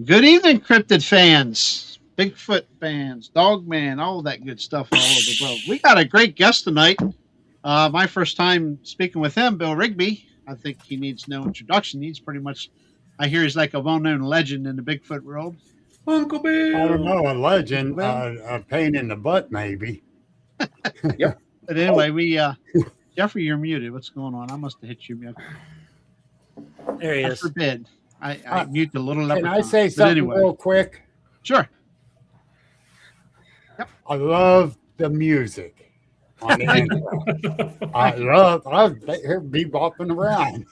good evening, cryptid fans, Bigfoot fans, Dogman, all that good stuff all over the world. We got a great guest tonight. My first time speaking with him, Bill Rigby. I think he needs no introduction. He's pretty much, I hear he's like a well-known legend in the Bigfoot world. Uncle Bill. I don't know, a legend, a pain in the butt, maybe. Yep. But anyway, Jeffrey, you're muted. What's going on? I must have hit you. There he I is. forbid. I mute the little Can leprechaun. I say But something anyway, real quick? Sure. I love the music on the intro. I hear bebopping around.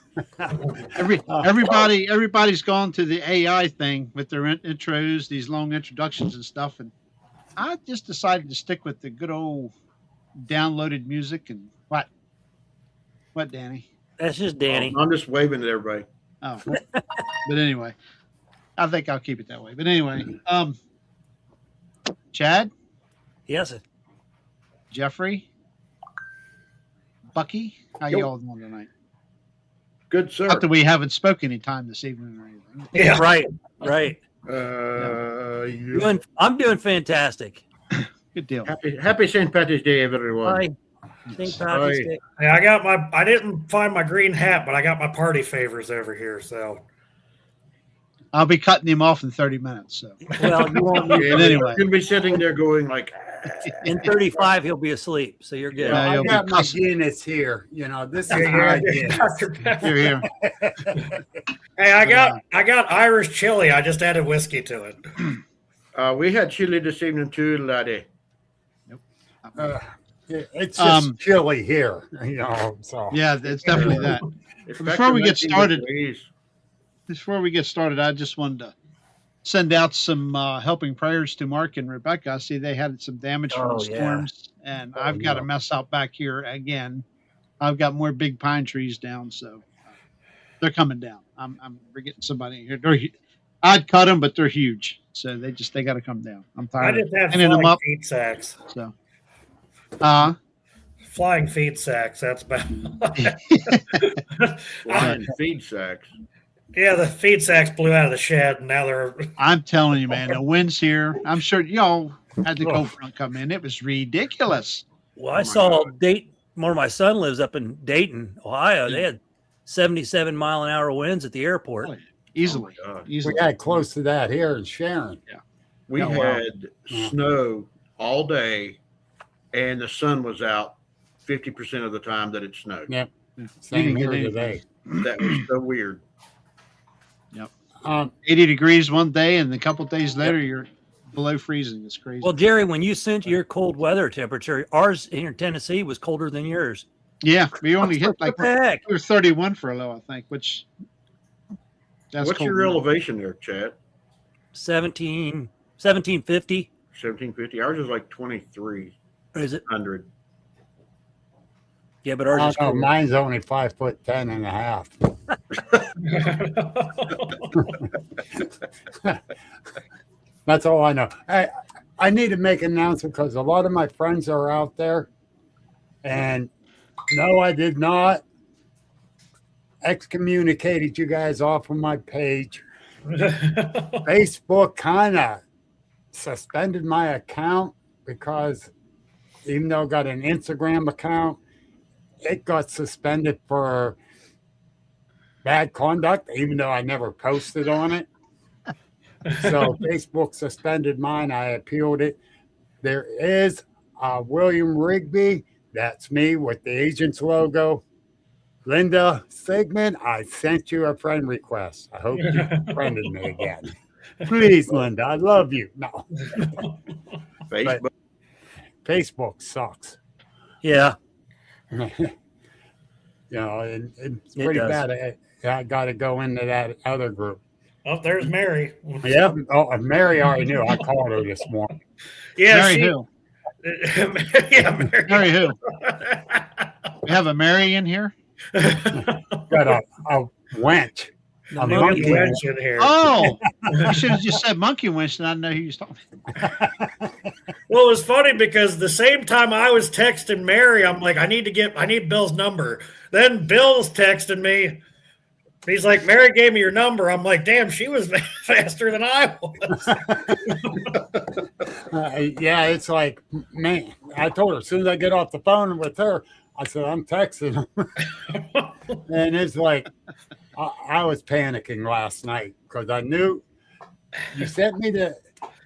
Everybody's gone to the AI thing with their intros, these long introductions and stuff, and I just decided to stick with the good old downloaded music. And what, Danny? That's just Danny. I'm just waving at everybody. Oh, but anyway, I think I'll keep it that way. But anyway, Chad, Yes. Sir. Jeffrey, Bucky, how you all doing tonight? Good, sir. Not that we haven't spoken any time this evening or anything. Yeah. Right. Right. I'm doing fantastic. Good deal. Happy St. Patrick's Day, everyone. Hi. St. Patrick's Day. Hey, I didn't find my green hat, but I got my party favors over here. So I'll be cutting him off in 30 minutes. So, Well, you won't need, but anyway, You're going to be sitting there going like, in 35 he'll be asleep, so you're good. Yeah, I you'll be got my cussing. Guinness here. You know, this is Yeah, my Dr. Guinness. Pepper. here. Hey, I got Irish chili. I just added whiskey to it. we had chili this evening too, laddie. It's just chilly here, you know. So Yeah, it's definitely that. It's Before back to we get 19 started- degrees. Before we get started, I just wanted to send out some helping prayers to Mark and Rebecca. I see they had some damage from Oh, the yeah. storms, and I've got a mess out back here again. I've got more big pine trees down, so they're coming down. We're getting somebody here. I'd cut them, but they're huge, so they got to come down. I'm I tired just of had pinning them flying up. feet sacks. So, Flying feet sacks. That's bad. Flying feed sacks. Yeah, the feed sacks blew out of the shed, and now they're. I'm telling you, man, the wind's here. I'm sure y'all had the cold front come in. It was ridiculous. Well, I saw Dayton, where my son lives up in Dayton, Ohio. They had 77-mile-an-hour winds at the airport. Easily. Oh my God. Easily. we got close to that here in Sharon. We Oh, wow. had snow all day, and the sun was out 50% of the time that it snowed. Yep. You Same didn't here get today. That was so weird. 80 degrees one day, and a couple days later, you're below freezing. It's crazy. Well, Jerry, when you sent your cold weather temperature, ours here in Tennessee was colder than yours. yeah, we only hit What like the heck? we were 31 for a low, I think. Which that's What's cold your enough. elevation there, Chad? 1750. 1750. Ours is like 2300. Or is it? Yeah, but ours Oh, is no, colder. mine's only 5'10" and a half. That's all I know. I need to make an announcement because a lot of my friends are out there. And no, I did not excommunicated you guys off of my page. Facebook kind of suspended my account because even though I got an Instagram account, it got suspended for bad conduct, even though I never posted on it. So Facebook suspended mine. I appealed it. There is William Rigby. That's me with the agent's logo. Linda Sigmund, I sent you a friend request. I hope you friended me again. Please, Linda, I love you. No, Facebook. Facebook sucks. Yeah. You know, and it's It pretty does. bad. I got to go into that other group. Oh, there's Mary. Yeah. Oh, and Mary already knew. I called her this morning. Yeah, Mary she, who? yeah, Mary. Mary who? We have a Mary in here. Got a wench. The A monkey monkey wrench. Wench in here. Oh, you should have just said monkey winch, and I know who you're talking. Well, it was funny because the same time I was texting Mary, I'm like, I need Bill's number. Then Bill's texting me, He's like, Mary gave me your number. I'm like, damn, she was faster than I was. Yeah, it's like, man, I told her as soon as I get off the phone with her, I said, I'm texting him. And it's like, I was panicking last night because I knew you sent me the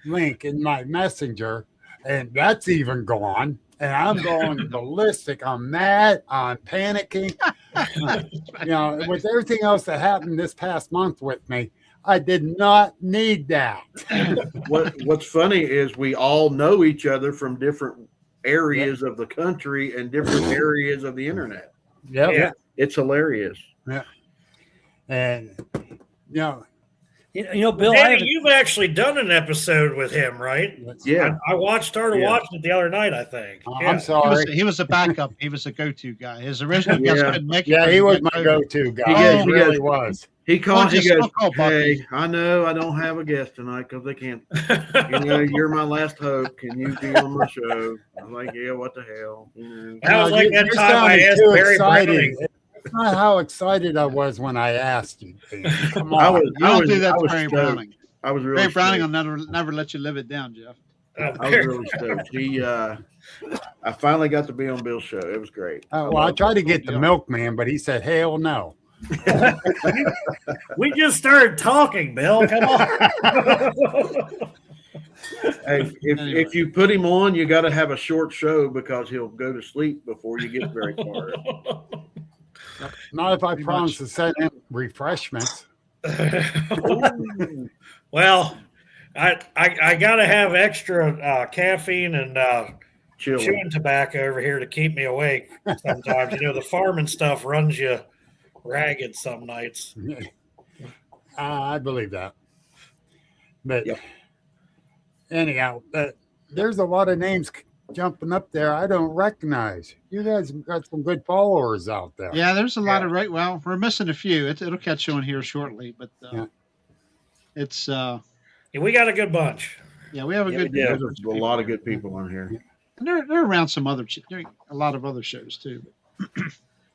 link in my messenger, and that's even gone. And I'm going ballistic. I'm mad. I'm panicking. With everything else that happened this past month with me, I did not need that. What's funny is we all know each other from different areas of the country and different areas of the internet. Yeah. It's hilarious. Yeah. And, Bill, Danny, you've actually done an episode with him, right? Yeah. I started watching it the other night, I think. I'm sorry. He was a backup. He was a go-to guy. His original guest couldn't make it. Yeah, he was my go-to guy. He really was. He called. He goes, call, "Hey, I know I don't have a guest tonight because they can't. You're my last hope. Can you be on my show?" I'm like, "Yeah, what the hell?" That was like that time I asked Barry Browning. That's not how excited I was when I asked you. Come on. I don't do that to Barry Browning. I was really Barry Browning will never let you live it down, Jeff. I was really stoked. I finally got to be on Bill's show. It was great. Well, I tried to get the milkman, but he said, "Hell no." We just started talking, Bill. Come on. Hey, if you put him on, you got to have a short show because he'll go to sleep before you get very far. Not if I promise to send him refreshments. Well, I got to have extra caffeine and chewing tobacco over here to keep me awake sometimes. The farming stuff runs you ragged some nights. I believe that. But anyhow, there's a lot of names jumping up there I don't recognize. You guys got some good followers out there. Yeah, there's a lot of we're missing a few. It'll catch on here shortly, but it's we got a good bunch. Yeah, we have a good. There's a lot of good people on here. And they're around some other, a lot of other shows too.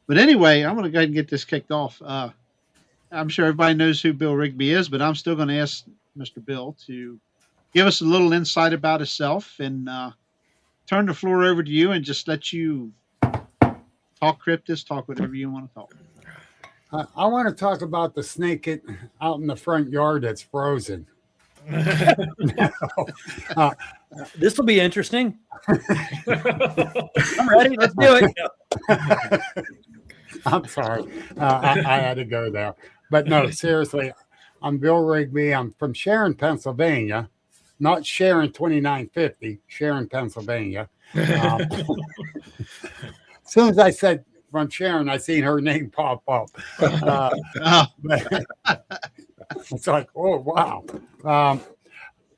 But anyway, I'm going to go ahead and get this kicked off. I'm sure everybody knows who Bill Rigby is, but I'm still going to ask Mr. Bill to give us a little insight about himself and turn the floor over to you and just let you talk cryptids, talk whatever you want to talk. I want to talk about the snake out in the front yard that's frozen. This will be interesting. I'm ready. Let's do it. I'm sorry. I had to go there. But no, seriously, I'm Bill Rigby. I'm from Sharon, Pennsylvania. Not Sharon 2950, Sharon, Pennsylvania. As soon as I said from Sharon, I seen her name pop up. It's like, oh, wow.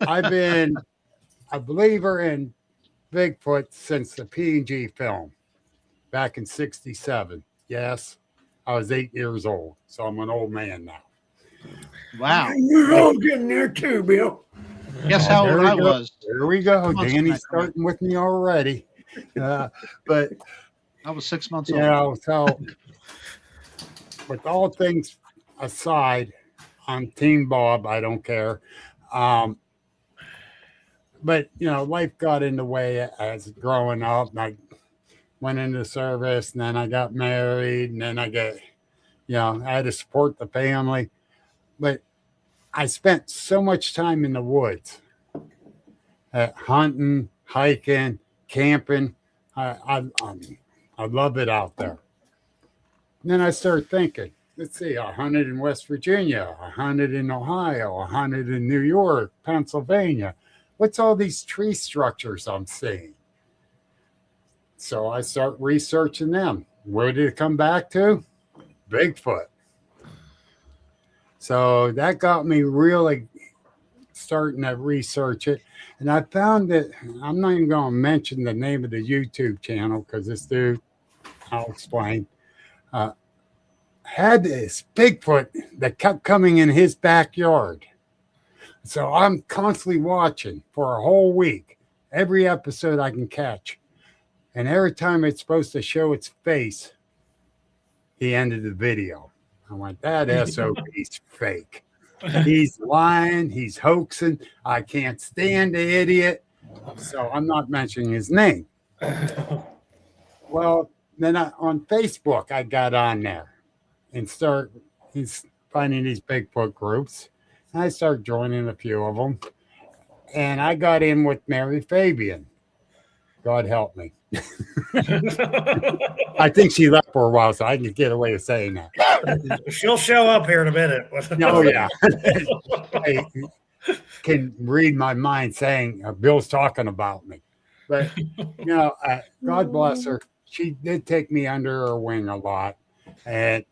I've been a believer in Bigfoot since the P&G film back in '67. Yes, I was 8 years old, so I'm an old man now. Wow. You're all getting there too, Bill. Guess how old I was. There we go. Danny's starting with me already. But I was 6 months old. So with all things aside, I'm Team Bob. I don't care. But, life got in the way as growing up. I went into service, and then I got married, and then I had to support the family. But I spent so much time in the woods, hunting, hiking, camping. I love it out there. And then I started thinking, let's see, I hunted in West Virginia, I hunted in Ohio, I hunted in New York, Pennsylvania. What's all these tree structures I'm seeing? So I start researching them. Where did it come back to? Bigfoot. So that got me really starting to research it. And I found that, I'm not even going to mention the name of the YouTube channel because this dude, I'll explain, had this Bigfoot that kept coming in his backyard. So I'm constantly watching for a whole week, every episode I can catch. And every time it's supposed to show its face, he ended the video. I went, that SOB's fake. He's lying. He's hoaxing. I can't stand the idiot. So I'm not mentioning his name. Well, then on Facebook, I got on there and start finding these Bigfoot groups. And I started joining a few of them. And I got in with Mary Fabian. God help me. I think she left for a while, so I can get away with saying that. She'll show up here in a minute. Oh, yeah. I can read my mind saying Bill's talking about me. But, God bless her. She did take me under her wing a lot. And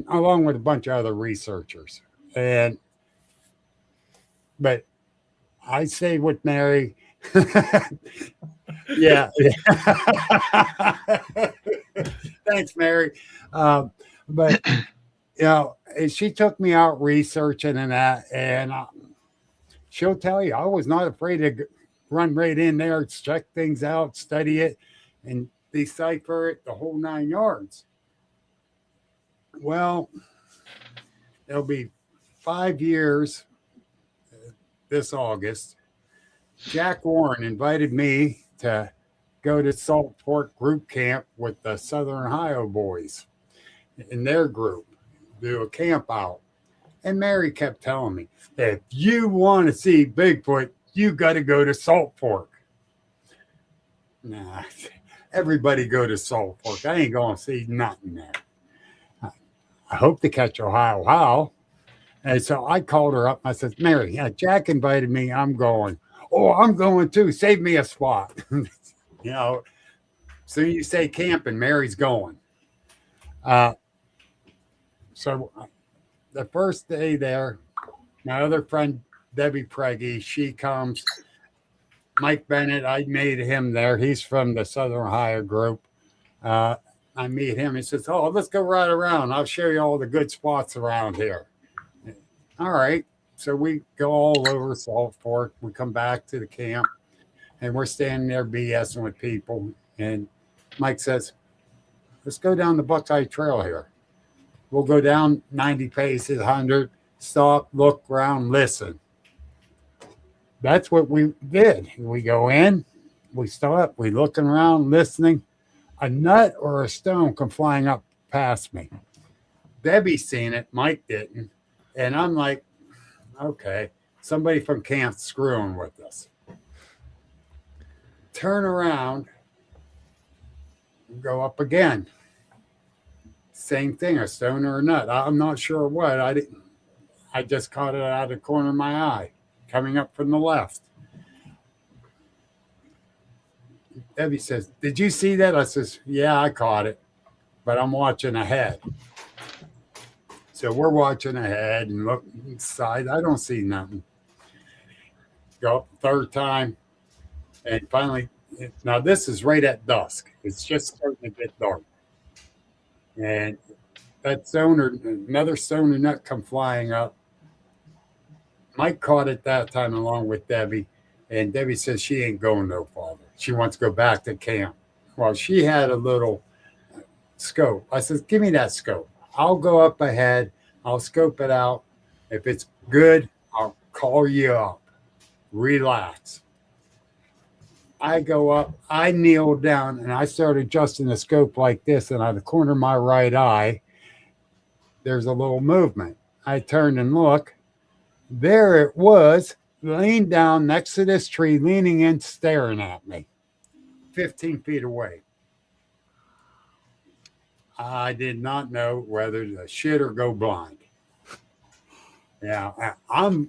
along with a bunch of other researchers. But I stayed with Mary. Yeah. Thanks, Mary. But she took me out researching and that, and she'll tell you I was not afraid to run right in there, check things out, study it, and decipher it, the whole 9 yards. Well, it'll be 5 years this August. Jack Warren invited me to go to Salt Fork Group Camp with the Southern Ohio boys in their group, do a camp out. And Mary kept telling me, if you want to see Bigfoot, you got to go to Salt Fork. Nah, everybody go to Salt Fork. I ain't going to see nothing there. I hope to catch Ohio How. And so I called her up. I said, Mary, Jack invited me. I'm going. Oh, I'm going too. Save me a spot. So you say camping, Mary's going. So the first day there, my other friend, Debbie Preggy, she comes. Mike Bennett, I made him there. He's from the Southern Ohio group. I meet him. He says, oh, let's go right around. I'll show you all the good spots around here. All right. So we go all over Salt Fork. We come back to the camp, and we're standing there BSing with people. And Mike says, let's go down the Buckeye Trail here. We'll go down 90 paces, 100, stop, look around, listen. That's what we did. We go in, we stop, we looking around, listening. A nut or a stone come flying up past me. Debbie seen it, Mike didn't. And I'm like, okay, somebody from camp screwing with us. Turn around, go up again. Same thing, a stone or a nut. I'm not sure what. I just caught it out of the corner of my eye, coming up from the left. Debbie says, did you see that? I says, yeah, I caught it, but I'm watching ahead. So we're watching ahead and look inside. I don't see nothing. Go up the third time. And finally, now this is right at dusk. It's just starting to get dark. And that stone or another stone or nut come flying up. Mike caught it that time along with Debbie. And Debbie says she ain't going no farther. She wants to go back to camp. Well, she had a little scope. I said, give me that scope. I'll go up ahead. I'll scope it out. If it's good, I'll call you up. Relax. I go up. I kneel down, and I start adjusting the scope like this. And out of the corner of my right eye, there's a little movement. I turned and look. There it was, laying down next to this tree, leaning in, staring at me, 15 feet away. I did not know whether to shit or go blind. Yeah, I'm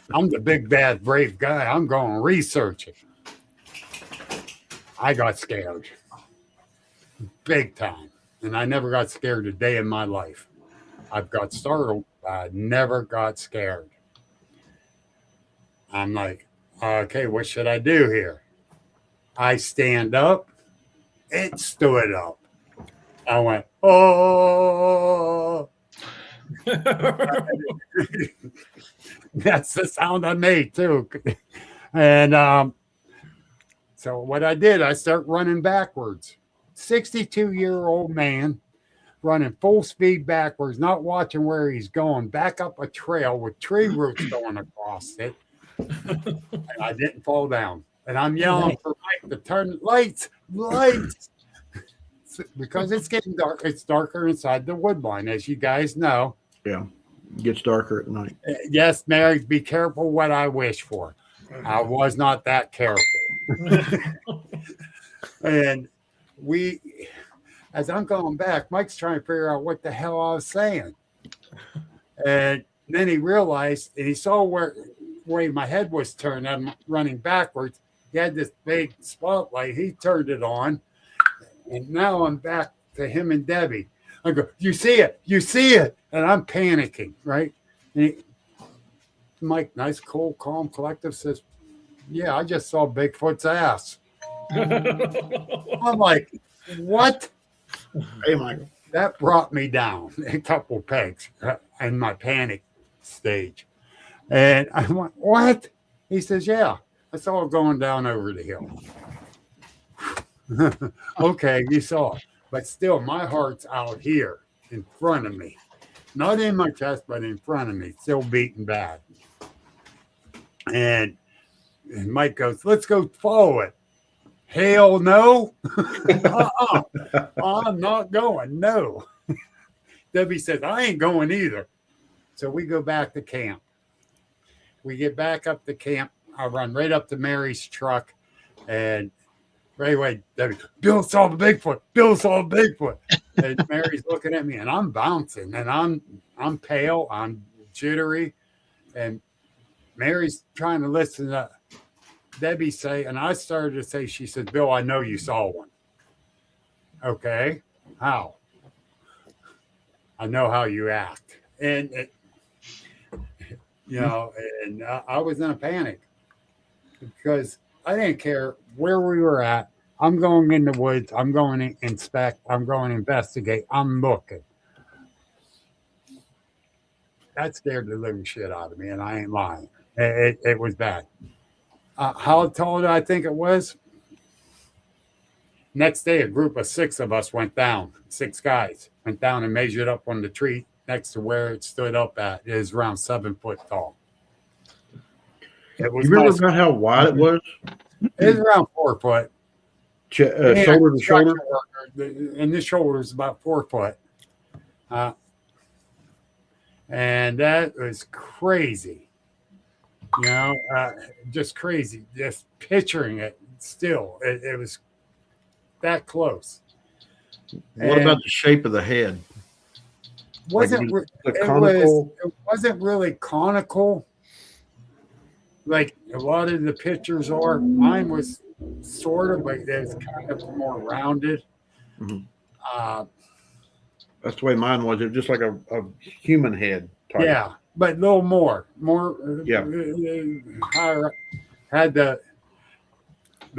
the big, bad, brave guy. I'm going to research it. I got scared. Big time. And I never got scared a day in my life. I've got startled, but I never got scared. I'm like, okay, what should I do here? I stand up. It stood up. I went, oh. That's the sound I made too. And so what I did, I start running backwards. 62-year-old man running full speed backwards, not watching where he's going, back up a trail with tree roots going across it. And I didn't fall down. And I'm yelling for Mike to turn lights, because it's getting dark. It's darker inside the wood line, as you guys know. Yeah. It gets darker at night. Yes, Mary, be careful what I wish for. I was not that careful. And as I'm going back, Mike's trying to figure out what the hell I was saying. And then he realized, and he saw where my head was turned. I'm running backwards. He had this big spotlight. He turned it on. And now I'm back to him and Debbie. I go, you see it. And I'm panicking, right? And Mike, nice, cool, calm, collective, says, yeah, I just saw Bigfoot's ass. I'm like, what? Hey, Michael. That brought me down a couple pegs in my panic stage. And I went, what? He says, yeah, I saw it going down over the hill. Okay, you saw it. But still, my heart's out here in front of me. Not in my chest, but in front of me, still beating bad. And Mike goes, let's go follow it. Hell no. I'm not going. No. Debbie says, I ain't going either. So we go back to camp. We get back up to camp. I run right up to Mary's truck. And right away, Debbie, Bill saw the Bigfoot. And Mary's looking at me, and I'm bouncing. And I'm pale. I'm jittery. And Mary's trying to listen to Debbie say, and I started to say, she said, Bill, I know you saw one. Okay. How? I know how you act. And, and I was in a panic because I didn't care where we were at. I'm going in the woods. I'm going to inspect. I'm going to investigate. I'm looking. That scared the living shit out of me, and I ain't lying. It was bad. How tall did I think it was? Next day, a group of 6 of us went down. 6 guys went down and measured up on the tree next to where it stood up at. It is around 7 foot tall. It was you remember about how wide it was? It was around 4 foot. Shoulder to shoulder? And the shoulder is about 4 foot. And that was crazy. Just crazy. Just picturing it still. It was that close. What about the shape of the head? It wasn't really conical like a lot of the pictures are. Mine was sort of, but it was kind of more rounded. Mm-hmm. That's the way mine was. It was just like a human head type. Yeah, but a little more higher up. Had the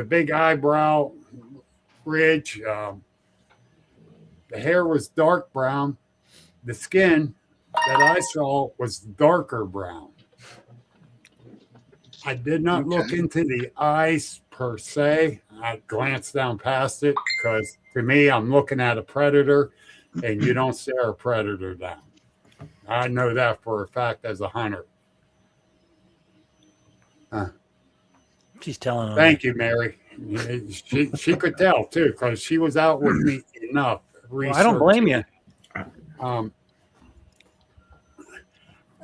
big eyebrow ridge. The hair was dark brown. The skin that I saw was darker brown. I did not look into the eyes per se. I glanced down past it because to me, I'm looking at a predator, and you don't stare a predator down. I know that for a fact as a hunter. She's telling. Thank you, Mary. She could tell too because she was out with me enough. Well, I don't blame you.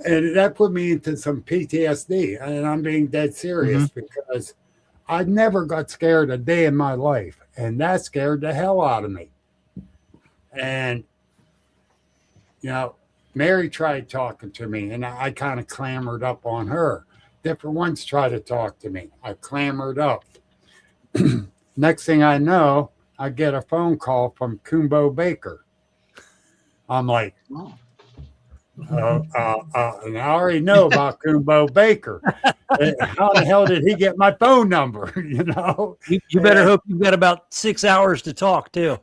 And that put me into some PTSD, and I'm being dead serious because I never got scared a day in my life, and that scared the hell out of me. And Mary tried talking to me, and I kind of clambered up on her. Different ones tried to talk to me. I clambered up. Next thing I know, I get a phone call from Kumbo Baker. I'm like, and I already know about Kumbo Baker. How the hell did he get my phone number? You better hope you've got about 6 hours to talk too.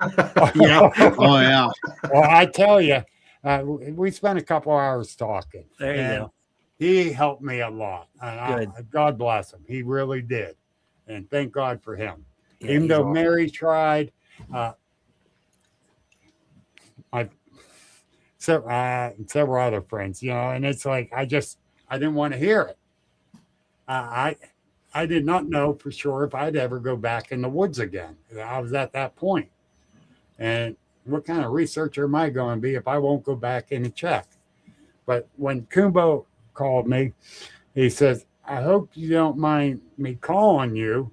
Yeah. Oh yeah. Well, I tell you, we spent a couple hours talking. There you go. He helped me a lot. Good. God bless him. He really did. And thank God for him. Yeah, Even though awesome. Mary tried, several other friends, and it's like I didn't want to hear it. I did not know for sure if I'd ever go back in the woods again. I was at that point. And what kind of researcher am I going to be if I won't go back in and check? But when Kumbo called me, he says, I hope you don't mind me calling you.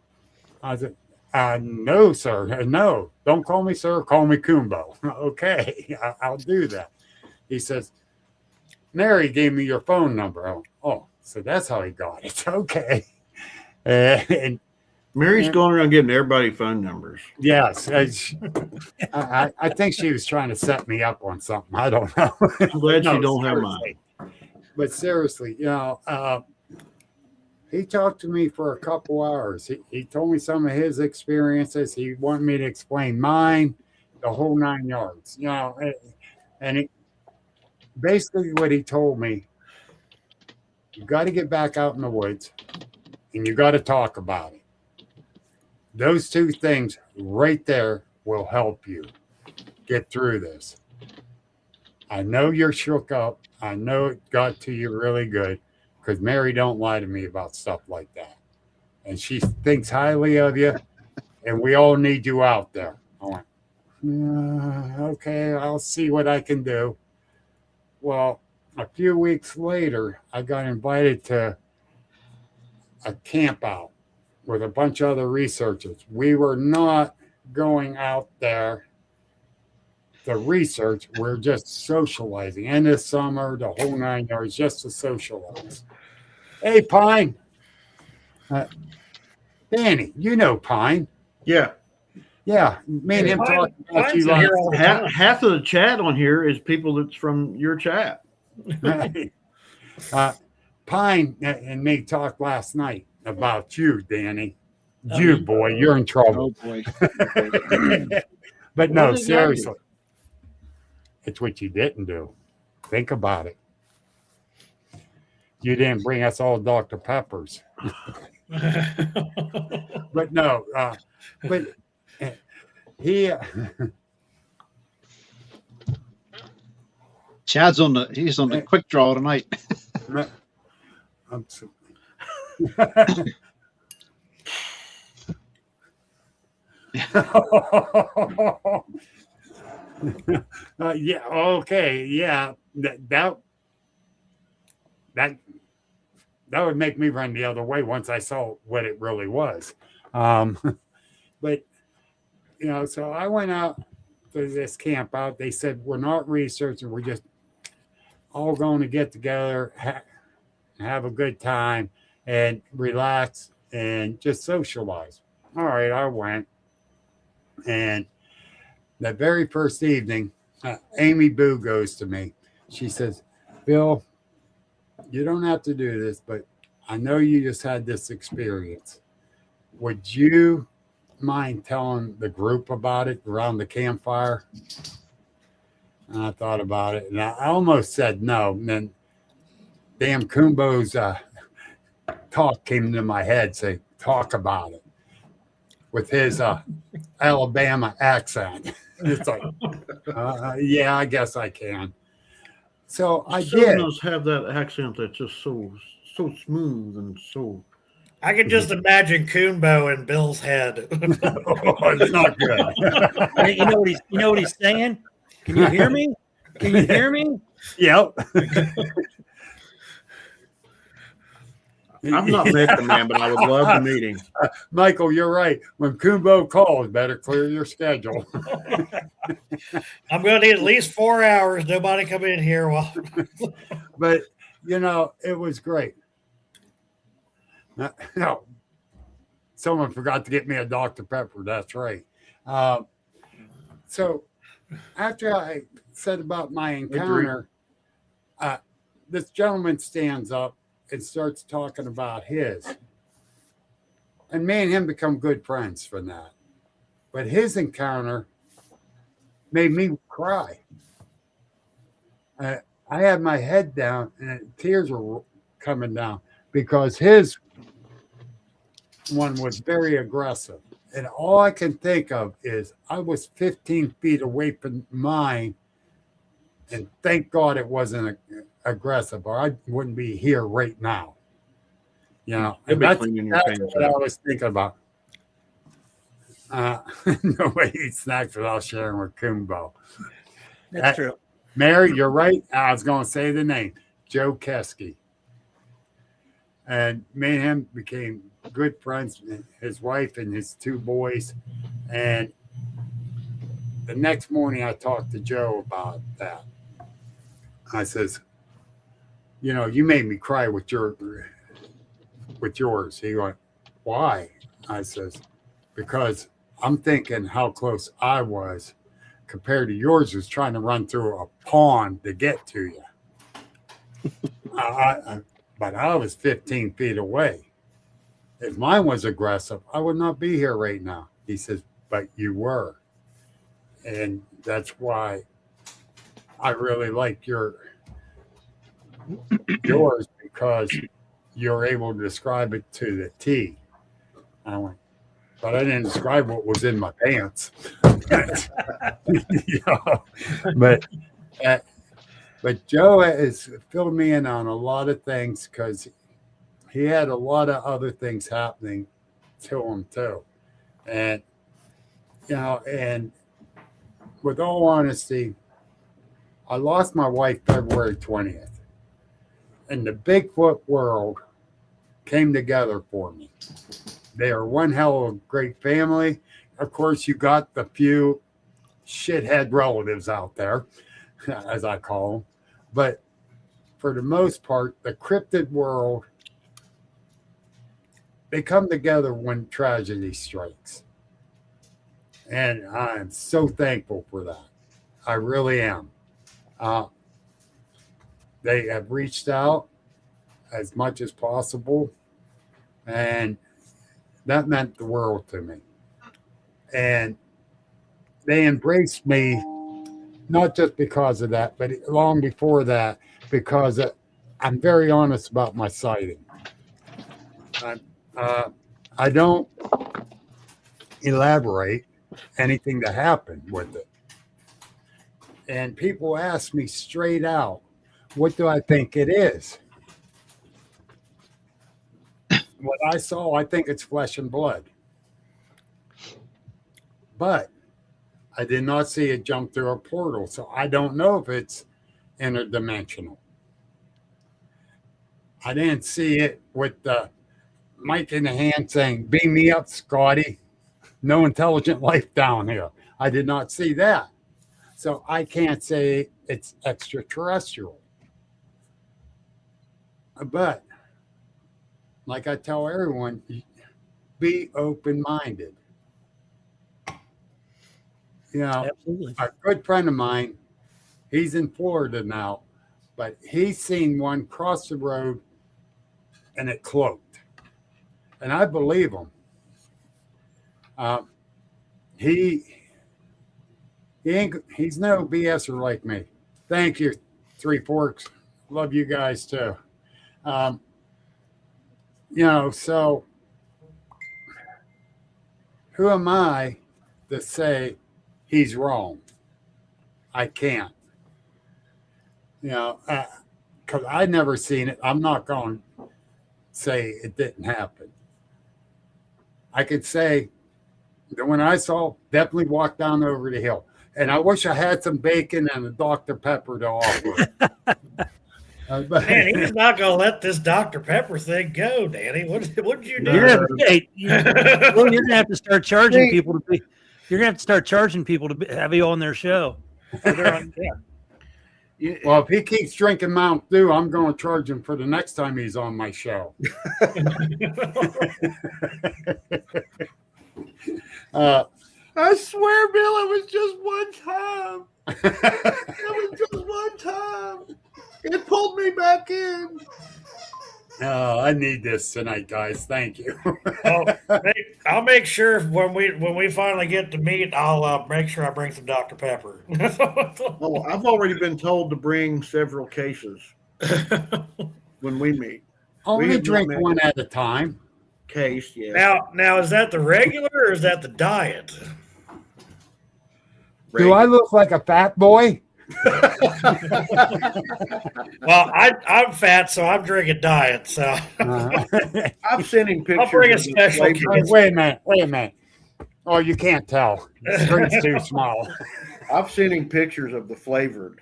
I said, no, sir. No, don't call me sir. Call me Kumbo. Okay, I'll do that. He says, Mary gave me your phone number. Oh, so that's how he got it. Okay. And Mary's going around getting everybody phone numbers. yes, I think she was trying to set me up on something. I don't know. I'm glad No, you don't have seriously. mine. But seriously, he talked to me for a couple hours. He told me some of his experiences. He wanted me to explain mine, the whole 9 yards. And basically what he told me, you got to get back out in the woods and you got to talk about it. Those two things right there will help you get through this. I know you're shook up. I know it got to you really good because Mary don't lie to me about stuff like that. And she thinks highly of you, and we all need you out there. I went, okay, I'll see what I can do. Well, a few weeks later, I got invited to a camp out with a bunch of other researchers. We were not going out there to research. We're just socializing. End of summer, the whole 9 yards, just to socialize. Hey, Pine. Danny, you know Pine. Yeah. Yeah, me and him talked about Pine's you in here all the time. Half of the chat on here is people that's from your chat. Pine and me talked last night about you, Danny. Oh, You, boy, you're in trouble. Oh boy. But no, What did I seriously. It's what you didn't do. Think about it. You didn't bring us all Dr. Peppers. But no, but he Chad's he's on the quick draw tonight. I'm so- yeah, okay, yeah. That would make me run the other way once I saw what it really was. But so I went out to this camp out. They said we're not researching, we're just all going to get together, have a good time, and relax and just socialize. All right, I went. And that very first evening, Amy Boo goes to me. She says, Bill, you don't have to do this, but I know you just had this experience. Would you mind telling the group about it around the campfire? And I thought about it, and I almost said no. And then damn Kumbo's talk came into my head, say, talk about it, with his Alabama accent. It's like, yeah, I guess I can. So I did. Southerners have that accent that's just so smooth and so. I can just imagine Kumbo in Bill's head. It's not good. Hey, you know what he's saying? Can you hear me? Can you hear me? Yep. I've not met the man, but I would love to meet him. Michael, you're right. When Kumbo calls, better clear your schedule. I'm going to need at least 4 hours. Nobody come in here. Well, But, it was great. No, someone forgot to get me a Dr. Pepper. That's right. So after I said about my encounter, this gentleman stands up and starts talking about his. And me and him become good friends from that. But his encounter made me cry. I had my head down and tears were coming down because his one was very aggressive. And all I can think of is I was 15 feet away from mine And thank God it wasn't aggressive, or I wouldn't be here right now. You know, You'll and be that's cleaning your what pants I up. was thinking about. Nobody eats snacks without sharing with Kumbo. That's true. Mary, you're right. I was going to say the name, Joe Kesky. And me and him became good friends, his wife and his 2 boys. And the next morning I talked to Joe about that. I says, you know, you made me cry with yours. He went, why? I says, because I'm thinking how close I was compared to yours was trying to run through a pond to get to you. But I was 15 feet away. If mine was aggressive, I would not be here right now. He says, but you were. And that's why I really like yours, because you're able to describe it to the T. I went, but I didn't describe what was in my pants. You know, but Joe has filled me in on a lot of things because he had a lot of other things happening to him too. And, you know, and with all honesty, I lost my wife February 20th. And the Bigfoot world came together for me. They are one hell of a great family. Of course, you got the few shithead relatives out there, as I call them. But for the most part, the cryptid world, they come together when tragedy strikes. And I'm so thankful for that. I really am. They have reached out as much as possible, and that meant the world to me. And they embraced me, not just because of that, but long before that, because I'm very honest about my sighting. I don't elaborate anything that happened with it. And people ask me straight out, what do I think it is? What I saw, I think it's flesh and blood. But I did not see it jump through a portal, so I don't know if it's interdimensional. I didn't see it with the mic in the hand saying, beam me up, Scotty. No intelligent life down here. I did not see that. So I can't say it's extraterrestrial. But like I tell everyone, be open-minded. You know, Absolutely. a good friend of mine, he's in Florida now, but he's seen one cross the road and it cloaked. And I believe him. He's no BSer like me. Thank you, Three Forks. Love you guys too. You know, so who am I to say he's wrong? I can't. You know, because I never seen it. I'm not going to say it didn't happen. I could say that when I saw, definitely walked down over the hill. And I wish I had some bacon and a Dr. Pepper to offer. Man, he's not going to let this Dr. Pepper thing go, Danny. What did you do? You're going to have to start charging people to be. You're going to have to start charging people to have you on their show. Well, if he keeps drinking Mountain Dew, I'm going to charge him for the next time he's on my show. I swear, Bill, it was just one time. It was just one time. It pulled me back in. Oh, I need this tonight, guys. Thank you. I'll make sure when we finally get to meet, I'll make sure I bring some Dr. Pepper. Oh, I've already been told to bring several cases when we meet. Only drink one at a time. Case, yeah. Now, is that the regular or is that the diet? Do I look like a fat boy? Well, I'm fat, so I'm drinking diet. So I've sent him pictures. I'll bring a of the special flavored- case. Wait a minute. Oh, you can't tell. The screen's too small. I've sent him pictures of the flavored.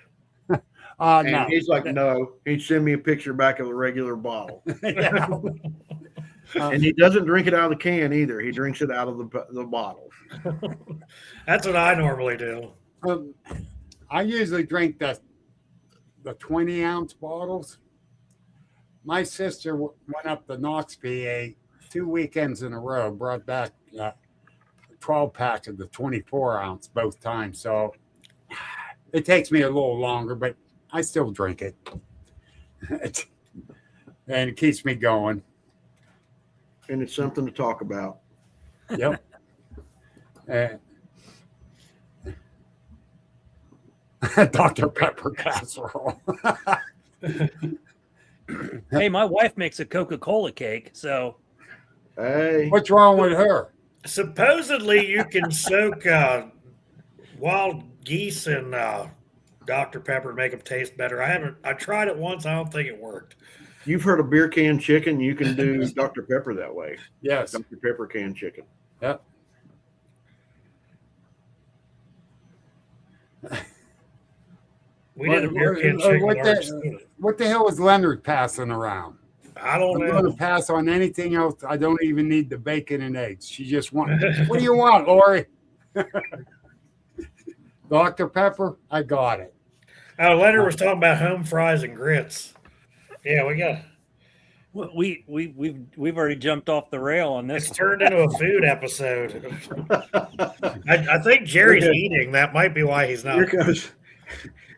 And No. he's like, no. He'd send me a picture back of the regular bottle. Yeah. And he doesn't drink it out of the can either. He drinks it out of the bottle. That's what I normally do. I usually drink the 20-ounce bottles. My sister went up to Knox, PA 2 weekends in a row, brought back a 12-pack of the 24-ounce both times. So it takes me a little longer, but I still drink it. And it keeps me going. And it's something to talk about. Yep. Dr. Pepper casserole. Hey, my wife makes a Coca-Cola cake, so Hey. What's wrong with her? Supposedly, you can soak wild geese in Dr. Pepper to make them taste better. I tried it once. I don't think it worked. You've heard of beer can chicken. You can do Dr. Pepper that way. Yes. Dr. Pepper can chicken. Yep. We did a beer can chicken. What the hell is Leonard passing around? I don't I'm know. going to pass on anything else. I don't even need the bacon and eggs. She just wants, what do you want, Lori? Dr. Pepper, I got it. Oh, Leonard was talking about home fries and grits. Yeah, we got. we've already jumped off the rail on this. It's turned into a food episode. I think Jerry's eating. That might be why he's not. Here comes.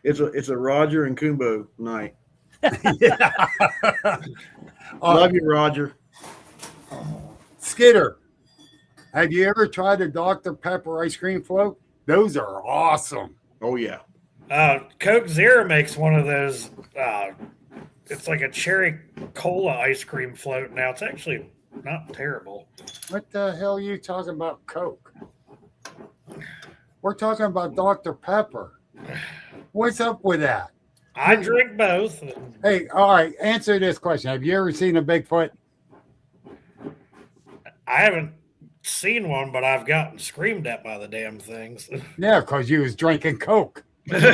It's a Roger and Kumbo night. Love you, Roger. Skidder, have you ever tried a Dr. Pepper ice cream float? Those are awesome. Oh yeah. Coke Zero makes one of those. It's like a cherry cola ice cream float now. It's actually not terrible. What the hell are you talking about, Coke? We're talking about Dr. Pepper. What's up with that? I drink both. Hey, all right, answer this question. Have you ever seen a Bigfoot? I haven't seen one, but I've gotten screamed at by the damn things. Yeah, because you was drinking Coke. That's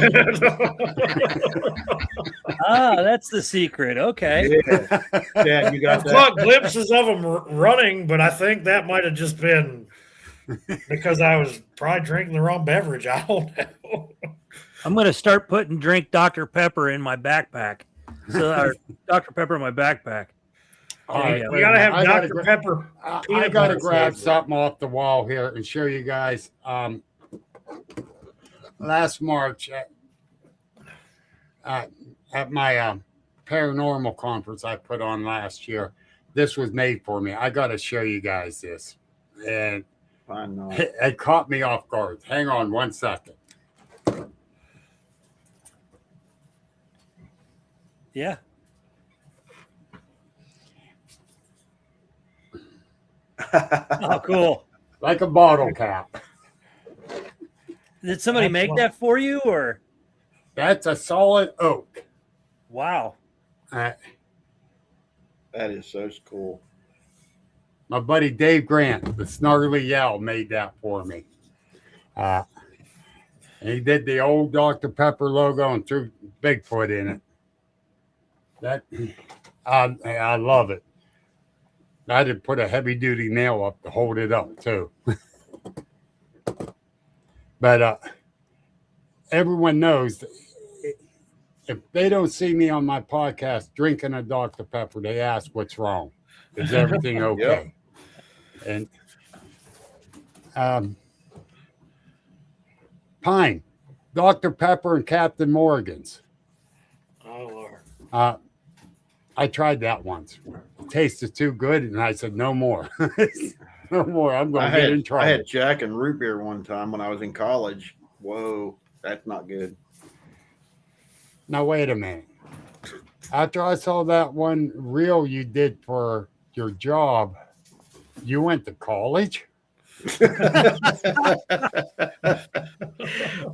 the secret. Okay. Yeah, yeah, you got I've that. caught glimpses of them running, but I think that might have just been because I was probably drinking the wrong beverage. I don't know. I'm going to start putting drink Dr. Pepper in my backpack. So, or Dr. Pepper in my backpack. All right, We got to have I gotta Dr. Pepper. I peanut got to butter grab flavor. something off the wall here and show you guys. Last March at my paranormal conference I put on last year, this was made for me. I got to show you guys this. And Fine, no. it caught me off guard. Hang on 1 second. Yeah. Oh, cool. Like a bottle cap. Did somebody make that for you, or? That's a solid oak. Wow. That is so cool. My buddy Dave Grant, the Snarly Yell, made that for me. And he did the old Dr. Pepper logo and threw Bigfoot in it. That I love it. I had to put a heavy duty nail up to hold it up too. But everyone knows that if they don't see me on my podcast drinking a Dr. Pepper, they ask what's wrong. Is everything okay? And Pine, Dr. Pepper and Captain Morgan's. Oh, Lord. I tried that once. It tasted too good, and I said, no more. No more. I'm going to get in trouble. I had Jack and root beer one time when I was in college. Whoa, that's not good. Now, wait a minute. After I saw that one reel you did for your job, you went to college?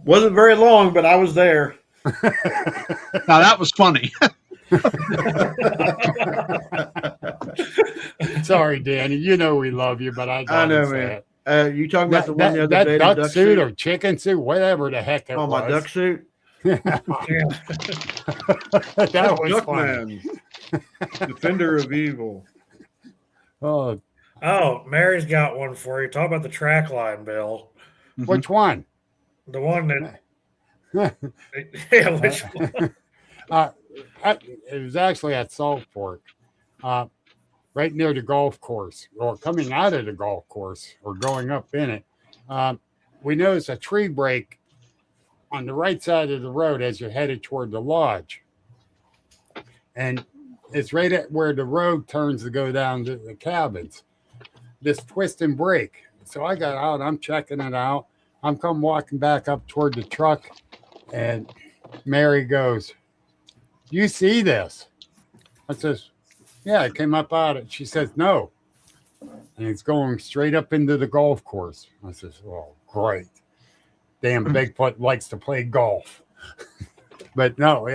Wasn't very long, but I was there. Now that was funny. Sorry, Danny. You know we love you, but I know, say man. it. You talking about the one the other that day? duck, The duck suit or chicken suit, whatever the heck it Oh, was. my duck suit. Yeah. That was Duckman, defender of evil. Oh, Oh, Mary's got one for you. Talk about the track line, Bill. which one? The one that. Yeah, which one? It was actually at Salt Fork, right near the golf course, or coming out of the golf course, or going up in it. We noticed a tree break on the right side of the road as you're headed toward the lodge. And it's right at where the road turns to go down to the cabins. This twist and break. So I got out, I'm checking it out. I'm come walking back up toward the truck, and Mary goes, "You see this?" I says, "Yeah, it came up out of it." She says, "No." And it's going straight up into the golf course. I says, "Oh, great. Damn Bigfoot likes to play golf." But no,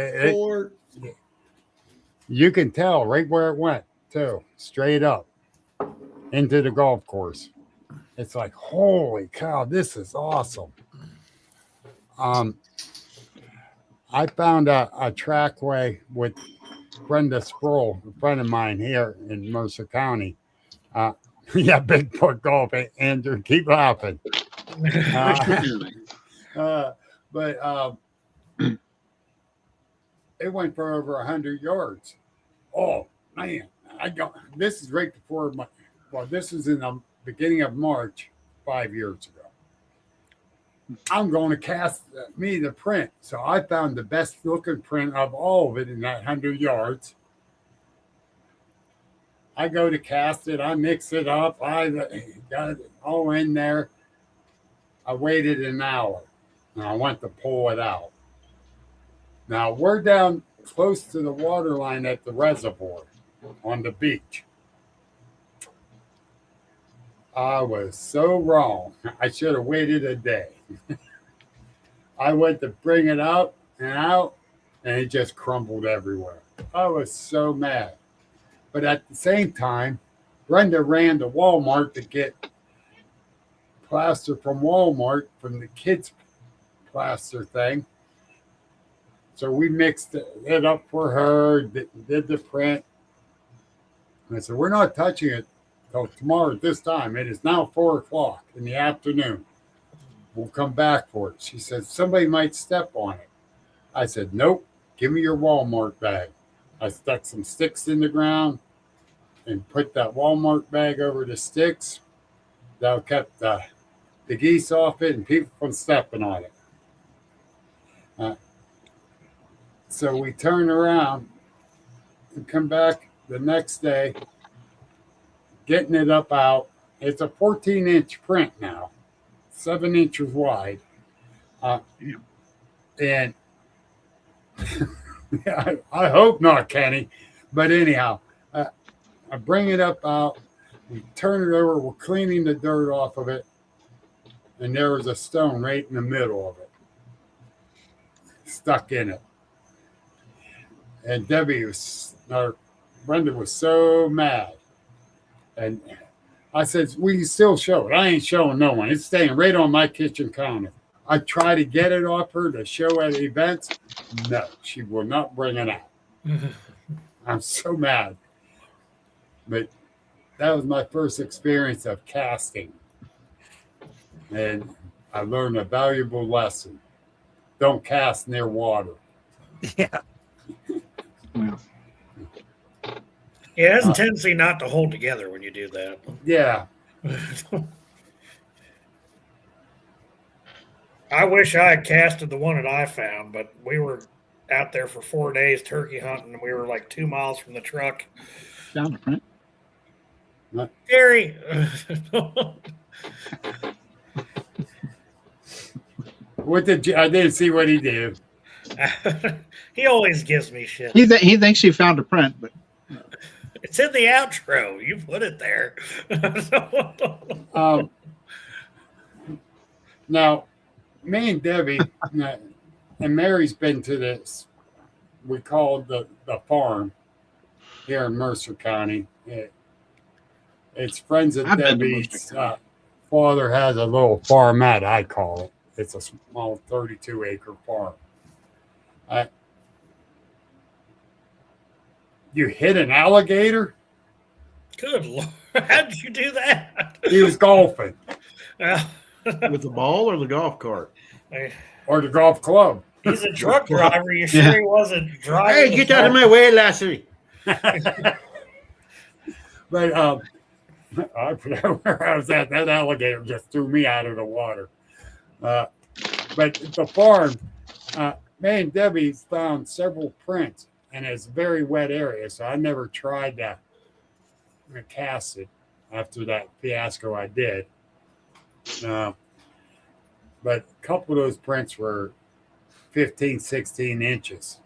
you can tell right where it went, too, straight up into the golf course. It's like, holy cow, this is awesome. I found a trackway with Brenda Sproul, a friend of mine here in Mercer County. Yeah, Bigfoot golf. Andrew, keep laughing. But it went for over 100 yards. Oh, man. This is right before this is in the beginning of March 5 years ago. I'm going to cast me the print. So I found the best looking print of all of it in that 100 yards. I go to cast it. I mix it up. I got it all in there. I waited an hour and I went to pull it out. Now we're down close to the water line at the reservoir on the beach. I was so wrong. I should have waited a day. I went to bring it out, and it just crumbled everywhere. I was so mad. But at the same time, Brenda ran to Walmart to get plaster from Walmart from the kids' plaster thing. So we mixed it up for her, did the print. And I said, "We're not touching it till tomorrow at this time. It is now 4:00 in the afternoon. We'll come back for it." She said, "Somebody might step on it." I said, "Nope, give me your Walmart bag." I stuck some sticks in the ground and put that Walmart bag over the sticks. That kept the geese off it and people from stepping on it. So we turn around and come back the next day, getting it up out. It's a 14-inch print now, 7 inches wide. And I hope not, Kenny. But anyhow, I bring it up out. We turn it over. We're cleaning the dirt off of it. And there was a stone right in the middle of it, stuck in it. And Brenda was so mad. And I said, "We can still show it." "I ain't showing no one. It's staying right on my kitchen counter." I try to get it off her to show at events. No, she will not bring it out. I'm so mad. But that was my first experience of casting. And I learned a valuable lesson. Don't cast near water. Yeah. Yeah, it has a tendency not to hold together when you do that. Yeah. I wish I had casted the one that I found, but we were out there for 4 days turkey hunting, and we were like 2 miles from the truck. Down the print. Gary. I didn't see what he did. He always gives me shit. He thinks he found a print, but It's in the outro. You put it there. Now, me and Debbie, and Mary's been to this. We call it the farm here in Mercer County. It's friends of I've been to Debbie's. Mercer County. Father has a little farmette, I call it. It's a small 32-acre farm. You hit an alligator? Good Lord. How did you do that? He was golfing. With the ball or the golf cart? Or the golf club. He's a truck driver. You sure he wasn't driving? Hey, get out of my way, Lassie. But I forgot where I was at. That alligator just threw me out of the water. But the farm, me and Debbie found several prints, and it's a very wet area, so I never tried to cast it after that fiasco I did. But a couple of those prints were 15, 16 inches.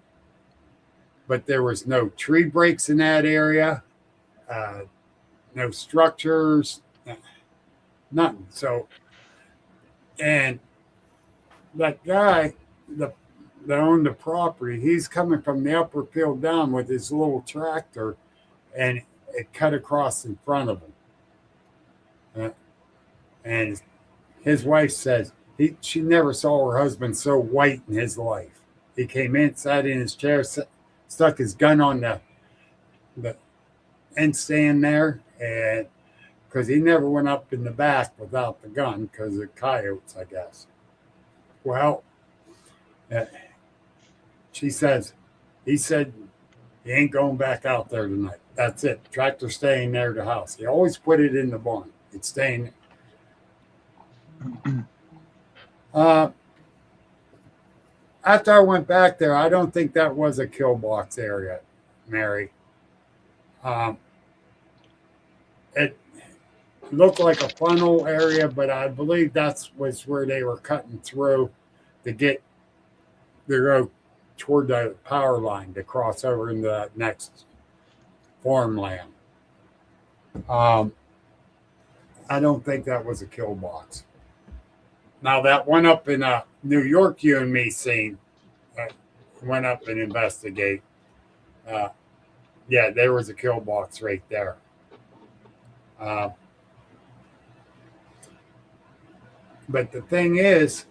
But there was no tree breaks in that area, no structures, nothing. So, and that guy that owned the property, he's coming from the upper field down with his little tractor, and it cut across in front of him. And his wife says she never saw her husband so white in his life. He came inside in his chair, stuck his gun on the end stand there, and because he never went up in the back without the gun because of coyotes, I guess. Well, he said he ain't going back out there tonight. That's it. Tractor staying there at the house. He always put it in the barn. It's staying there. After I went back there, I don't think that was a kill box area, Mary. It looked like a funnel area, but I believe was where they were cutting through to go toward the power line to cross over into that next farmland. I don't think that was a kill box. Now that one up in New York, you and me seen, went up and investigate. Yeah, there was a kill box right there. But the thing is,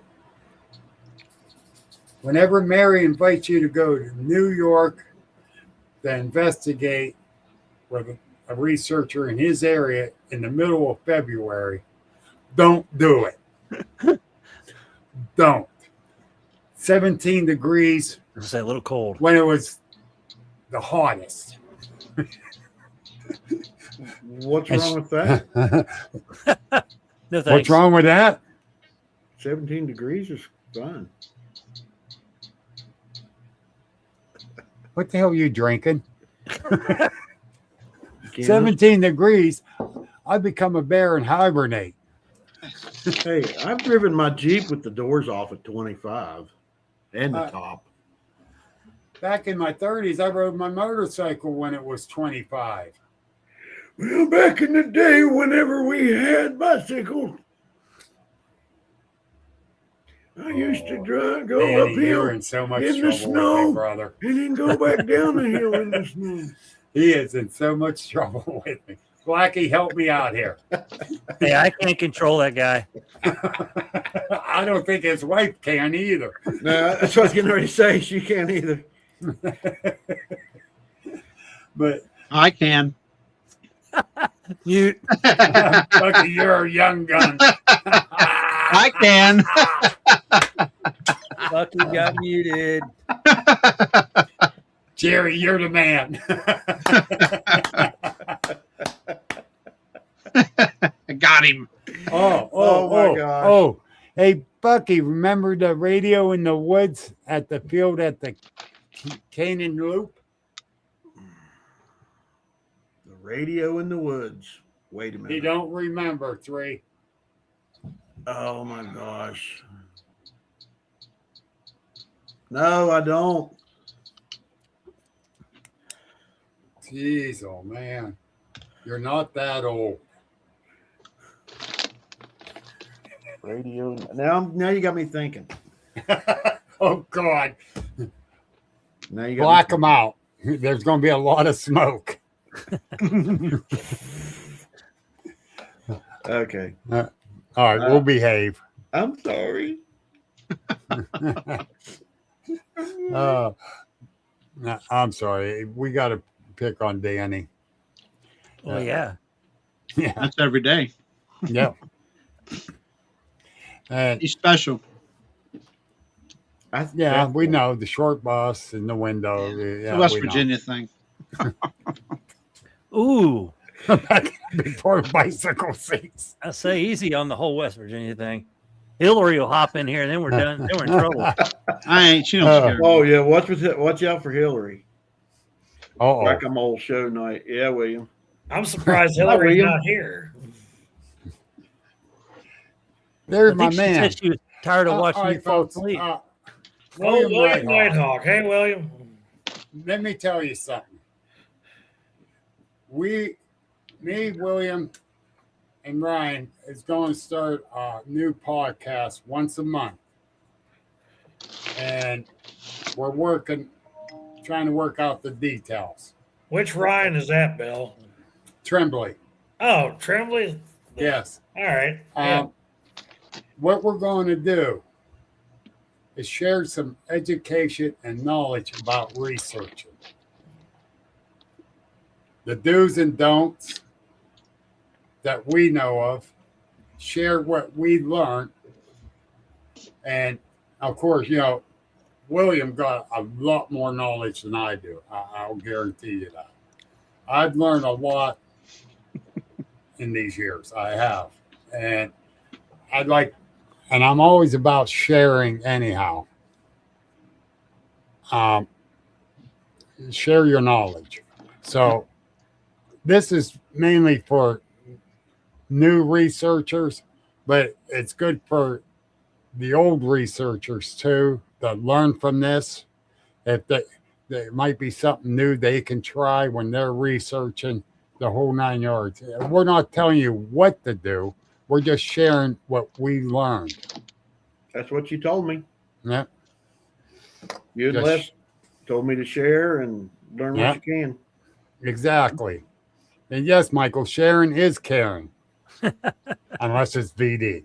whenever Mary invites you to go to New York to investigate with a researcher in his area in the middle of February, don't do it. Don't. 17 degrees. It's a little cold. When it was the hottest. What's wrong with that? No thanks. What's wrong with that? 17 degrees is fine. What the hell are you drinking? Canada? 17 degrees. I become a bear and hibernate. Hey, I've driven my Jeep with the doors off at 25 and the top. Back in my 30s, I rode my motorcycle when it was 25. Well, back in the day, whenever we had bicycles, I used to go Danny, uphill you're in so much in the trouble snow, with me, brother. and then go back down the hill in the snow. He is in so much trouble with me. Blackie, help me out here. Hey, I can't control that guy. I don't think his wife can either. No, that's what I was getting ready to say. She can't either. But I can. You Lucky you're a young gun. I can. fucking got muted. Jerry, you're the man. I got him. Oh, my gosh. Oh, hey, Bucky, remember the radio in the woods at the field at the Canaan Loop? The radio in the woods. Wait a You minute. don't remember, 3. Oh, my gosh. No, I don't. Jeez, oh, man. You're not that old. Radio. Now you got me thinking. Oh God! Now you got Black them out. There's going to be a lot of smoke. Okay. All right, we'll behave. I'm sorry. No, I'm sorry. We got to pick on Danny. Well, yeah. Yeah, That's every day. yeah. And He's special. yeah, we know the short bus in the window. It's Yeah, a West we know. Virginia thing. Ooh, Before bicycle seats. I say easy on the whole West Virginia thing. Hillary will hop in here, and then we're done. Then we're in trouble. I ain't. She don't scare me. Oh yeah, watch out for Hillary. Oh, Whack-a-mole show night. Yeah, William. I'm surprised Hillary's not here. there's I my think she man. said she was tired of watching All you right, fall folks. asleep. William Nighthawk. Nighthawk. Hey, William. Let me tell you something. Me, William, and Ryan is going to start a new podcast once a month. And we're trying to work out the details. Which Ryan is that, Bill? Trembly. Oh, Tremblay? Yes. All right. Yeah. What we're going to do is share some education and knowledge about researching. The do's and don'ts that we know of, share what we learned. And of course, William got a lot more knowledge than I do. I'll guarantee you that. I've learned a lot in these years. I have. And I'm always about sharing anyhow. Share your knowledge. So this is mainly for new researchers, but it's good for the old researchers too that learn from this. If there might be something new they can try when they're researching the whole 9 yards. We're not telling you what to do. We're just sharing what we learned. That's what you told me. Yeah. You and Yes. Les told me to share and learn Yeah. what you can. Exactly. And yes, Michael, sharing is caring. Unless it's VD.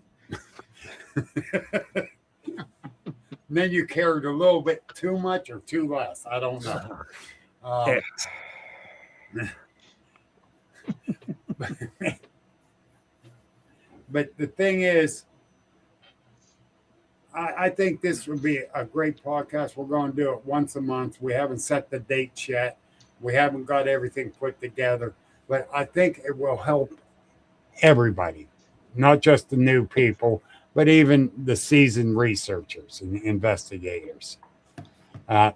Then you cared a little bit too much or too less. I don't know. But the thing is, I think this would be a great podcast. We're going to do it once a month. We haven't set the dates yet. We haven't got everything put together. But I think it will help everybody, not just the new people, but even the seasoned researchers and investigators. I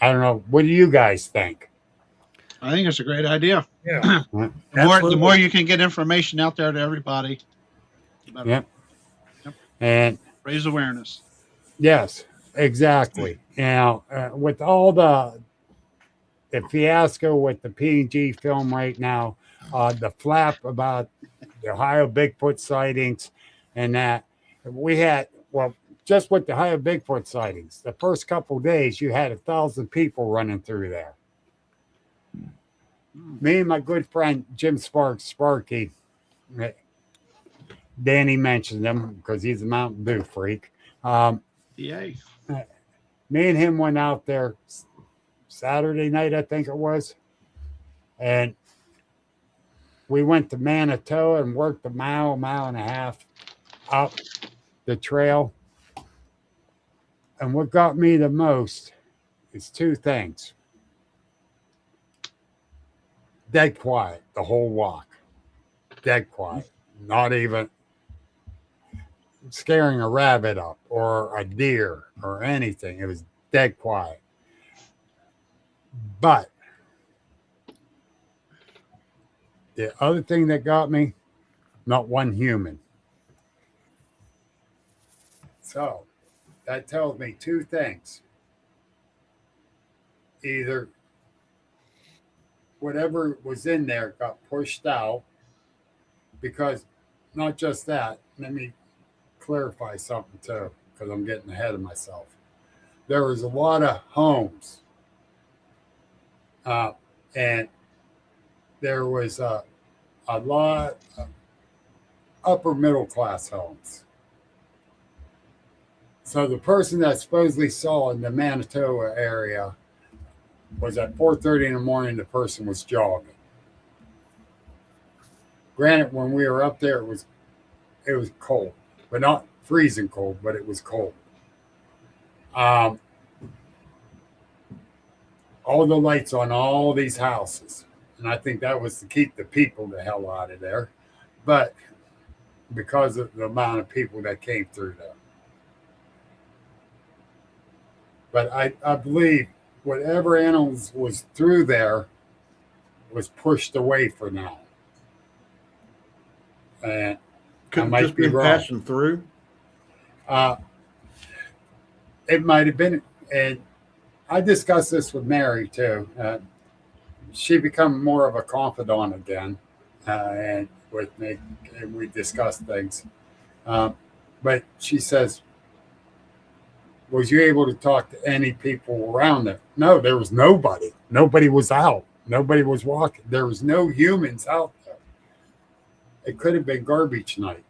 don't know. What do you guys think? I think it's a great idea. Yeah. The more you can get information out there to everybody, the better. Yep. And Raise awareness. yes, exactly. Now, with all the fiasco with the P&G film right now, the flap about the Ohio Bigfoot sightings, and that we had, just with the Ohio Bigfoot sightings, the first couple of days, you had 1,000 people running through there. Me and my good friend Jim Sparky, Danny mentioned him because he's a Mountain Dew freak. Yay. Me and him went out there Saturday night, I think it was, and we went to Manitou and worked a mile and a half up the trail. And what got me the most is two things. Dead quiet the whole walk. Dead quiet. Not even scaring a rabbit up or a deer or anything. It was dead quiet. But the other thing that got me, not one human. So that tells me two things. Either whatever was in there got pushed out, because not just that, let me clarify something too, because I'm getting ahead of myself. there was a lot of homes, and there was a lot of upper middle class homes. So the person that supposedly saw in the Manitoba area was at 4:30 in the morning. The person was jogging. Granted, when we were up there, it was cold, but not freezing cold, but it was cold. All the lights on all these houses, and I think that was to keep the people the hell out of there, but because of the amount of people that came through there. But I believe whatever animals was through there was pushed away for now. And Could I have might just be been wrong. passing through. It might have been, and I discussed this with Mary too. She become more of a confidant again, and with me, and we discussed things. But she says, "Was you able to talk to any people around there?" No, there was nobody. Nobody was out. Nobody was walking. There was no humans out there. It could have been garbage night.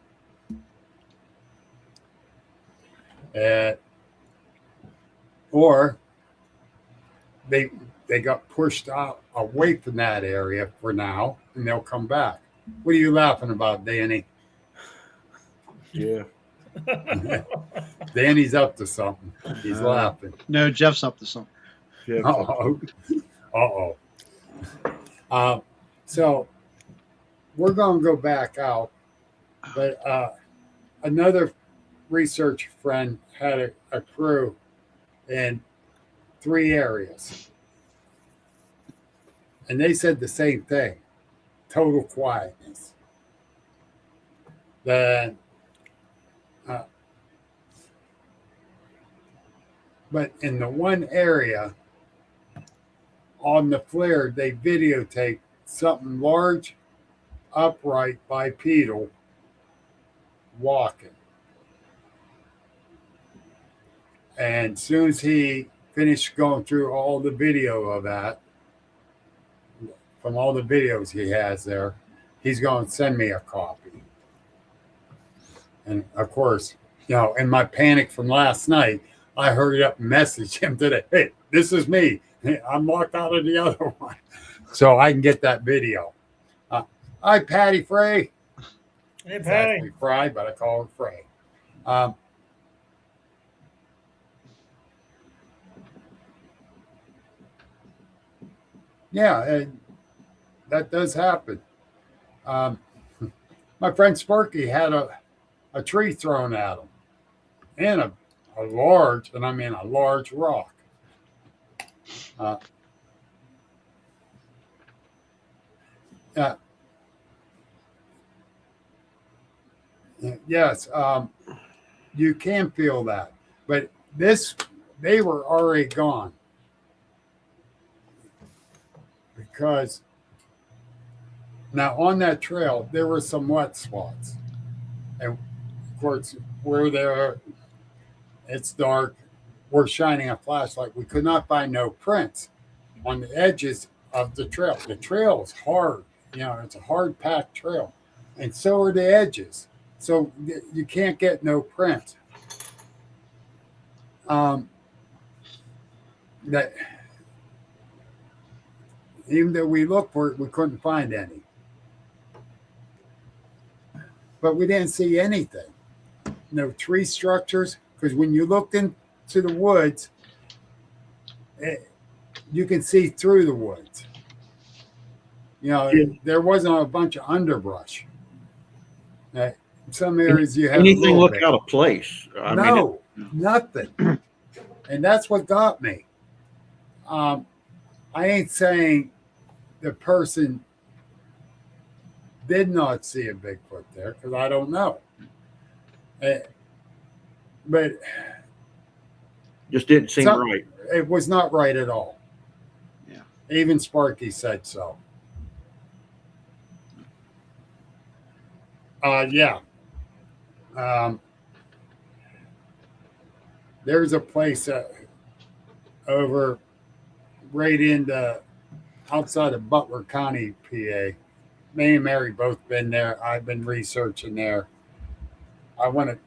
Or they got pushed out away from that area for now, and they'll come back. What are you laughing about, Danny? Yeah. Danny's up to something. He's laughing. No, Jeff's up to something. Yeah. Uh-oh. So we're going to go back out, but another research friend had a crew in 3 areas, and they said the same thing: total quietness. Then, but in the one area on the flare, they videotaped something large, upright, bipedal, walking. And as soon as he finished going through all the video of that, from all the videos he has there, he's going to send me a copy. And of course, in my panic from last night, I hurried up and messaged him today. Hey, this is me. I'm locked out of the other one. So I can get that video. Hi, Patty Frey. Hey, It's Patty. actually Fry, but I call her Frey. Yeah, and that does happen. My friend Sparky had a tree thrown at him, and a large, and I mean a large rock. Yes, you can feel that, but they were already gone because now on that trail there were some wet spots, and of course we're there. It's dark. We're shining a flashlight. We could not find no prints on the edges of the trail. The trail is hard. It's a hard packed trail, and so are the edges. So you can't get no print. That even though we looked for it, we couldn't find any. But we didn't see anything. No tree structures, because when you looked into the woods, you can see through the woods. There wasn't a bunch of underbrush. In some areas you have anything look bit. out of place. Nothing. And that's what got me. I ain't saying the person did not see a Bigfoot there, because I don't know. But just didn't seem right. It was not right at all. Yeah. Even Sparky said so. Yeah. There's a place over right into outside of Butler County, PA. Me and Mary both been there. I've been researching there. I went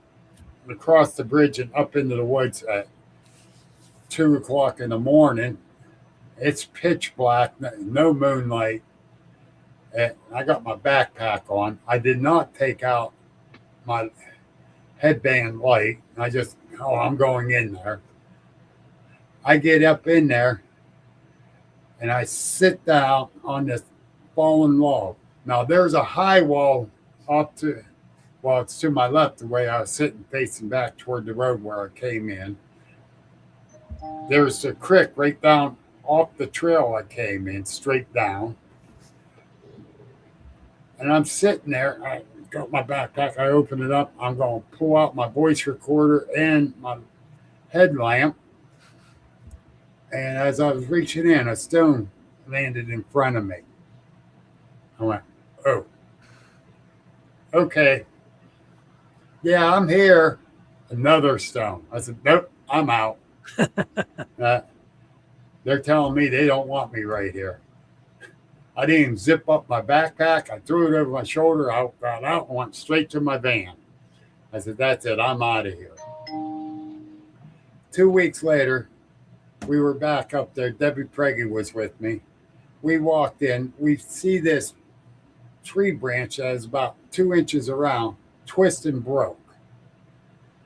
across the bridge and up into the woods at 2 o'clock in the morning. It's pitch black, no moonlight. And I got my backpack on. I did not take out my headband light. I'm going in there. I get up in there and I sit down on this fallen log. Now there's a high wall it's to my left, the way I was sitting facing back toward the road where I came in. There's a creek right down off the trail I came in, straight down. And I'm sitting there, I got my backpack, I open it up, I'm going to pull out my voice recorder and my headlamp. And as I was reaching in, a stone landed in front of me. I went, oh, okay. Yeah, I'm here. Another stone. I said, nope, I'm out. They're telling me they don't want me right here. I didn't even zip up my backpack. I threw it over my shoulder. I got out and went straight to my van. I said, that's it. I'm out of here. 2 weeks later, we were back up there. Debbie Preggy was with me. We walked in. We see this tree branch that is about 2 inches around, twist and broke.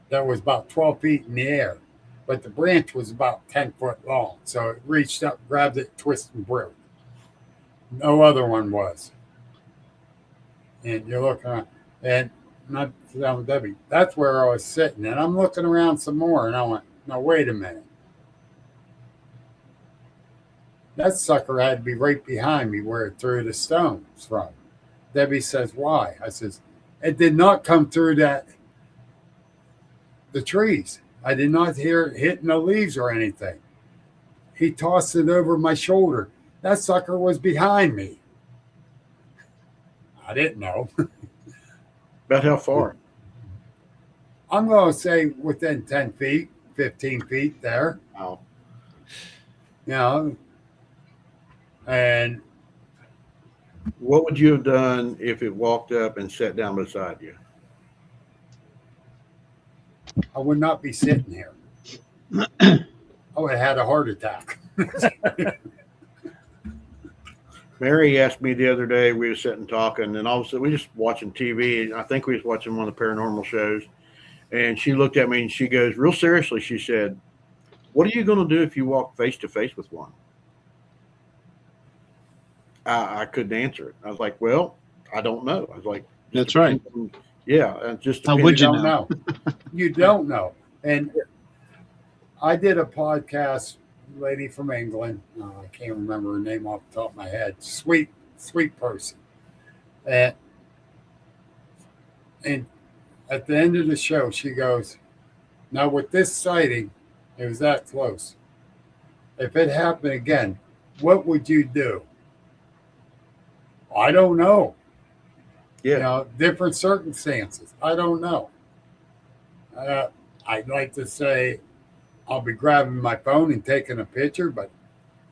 That was about 12 feet in the air. But the branch was about 10 foot long. So it reached up, grabbed it, twisted and broke. No other one was. And you're looking around. And I'm telling Debbie, that's where I was sitting. And I'm looking around some more. And I went, no, wait a minute. That sucker had to be right behind me where it threw the stones from. Debbie says, why? I says, it did not come through the trees. I did not hear it hitting the leaves or anything. He tossed it over my shoulder. That sucker was behind me. I didn't know. About how far? I'm going to say within 10 feet, 15 feet there. Wow. You know, and What would you have done if it walked up and sat down beside you? I would not be sitting here. I would have had a heart attack. Mary asked me the other day, we were sitting talking, and all of a sudden we just watching TV. I think we was watching one of the paranormal shows. And she looked at me and she goes, real seriously, she said, what are you going to do if you walk face to face with one? I couldn't answer it. I was like, well, I don't know. I was like, That's right. Yeah. Just How would you don't know? You don't know. And I did a podcast, lady from England. I can't remember her name off the top of my head. Sweet person. And at the end of the show, she goes, now with this sighting, it was that close. If it happened again, what would you do? I don't know. Yeah. You know, different circumstances. I don't know. I'd like to say I'll be grabbing my phone and taking a picture, but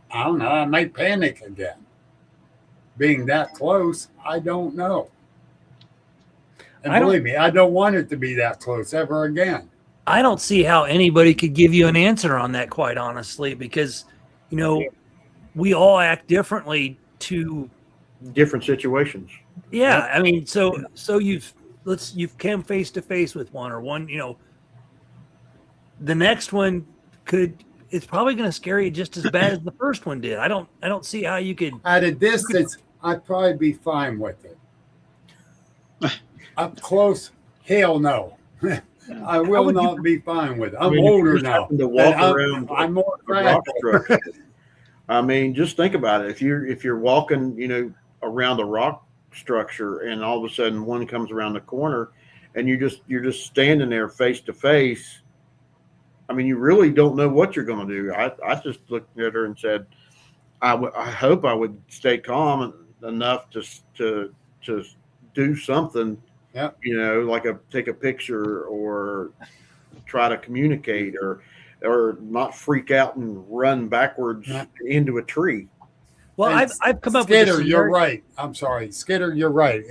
I don't know. I might panic again. Being that close, I don't know. And believe me, I don't want it to be that close ever again. I don't see how anybody could give you an answer on that, quite honestly, because, you know, we all act differently to different situations. Yeah, I mean, so you've come face to face with one, or one, you know, the next one it's probably going to scare you just as bad as the first one did. I don't see how you could. At a distance, I'd probably be fine with it. Up close, hell no. I will not be fine with it. I'm older now. I'm more fragile. I mean, just think about it. If you're walking, you know, around a rock structure, and all of a sudden one comes around the corner, and you're just standing there face to face. I mean, you really don't know what you're going to do. I just looked at her and said, I hope I would stay calm enough to do something. Yeah. You know, like take a picture or try to communicate, or or not freak out and run backwards into a tree. Well, And I've come up Skidder, with a you're scenario. right. I'm sorry. Skidder, you're right.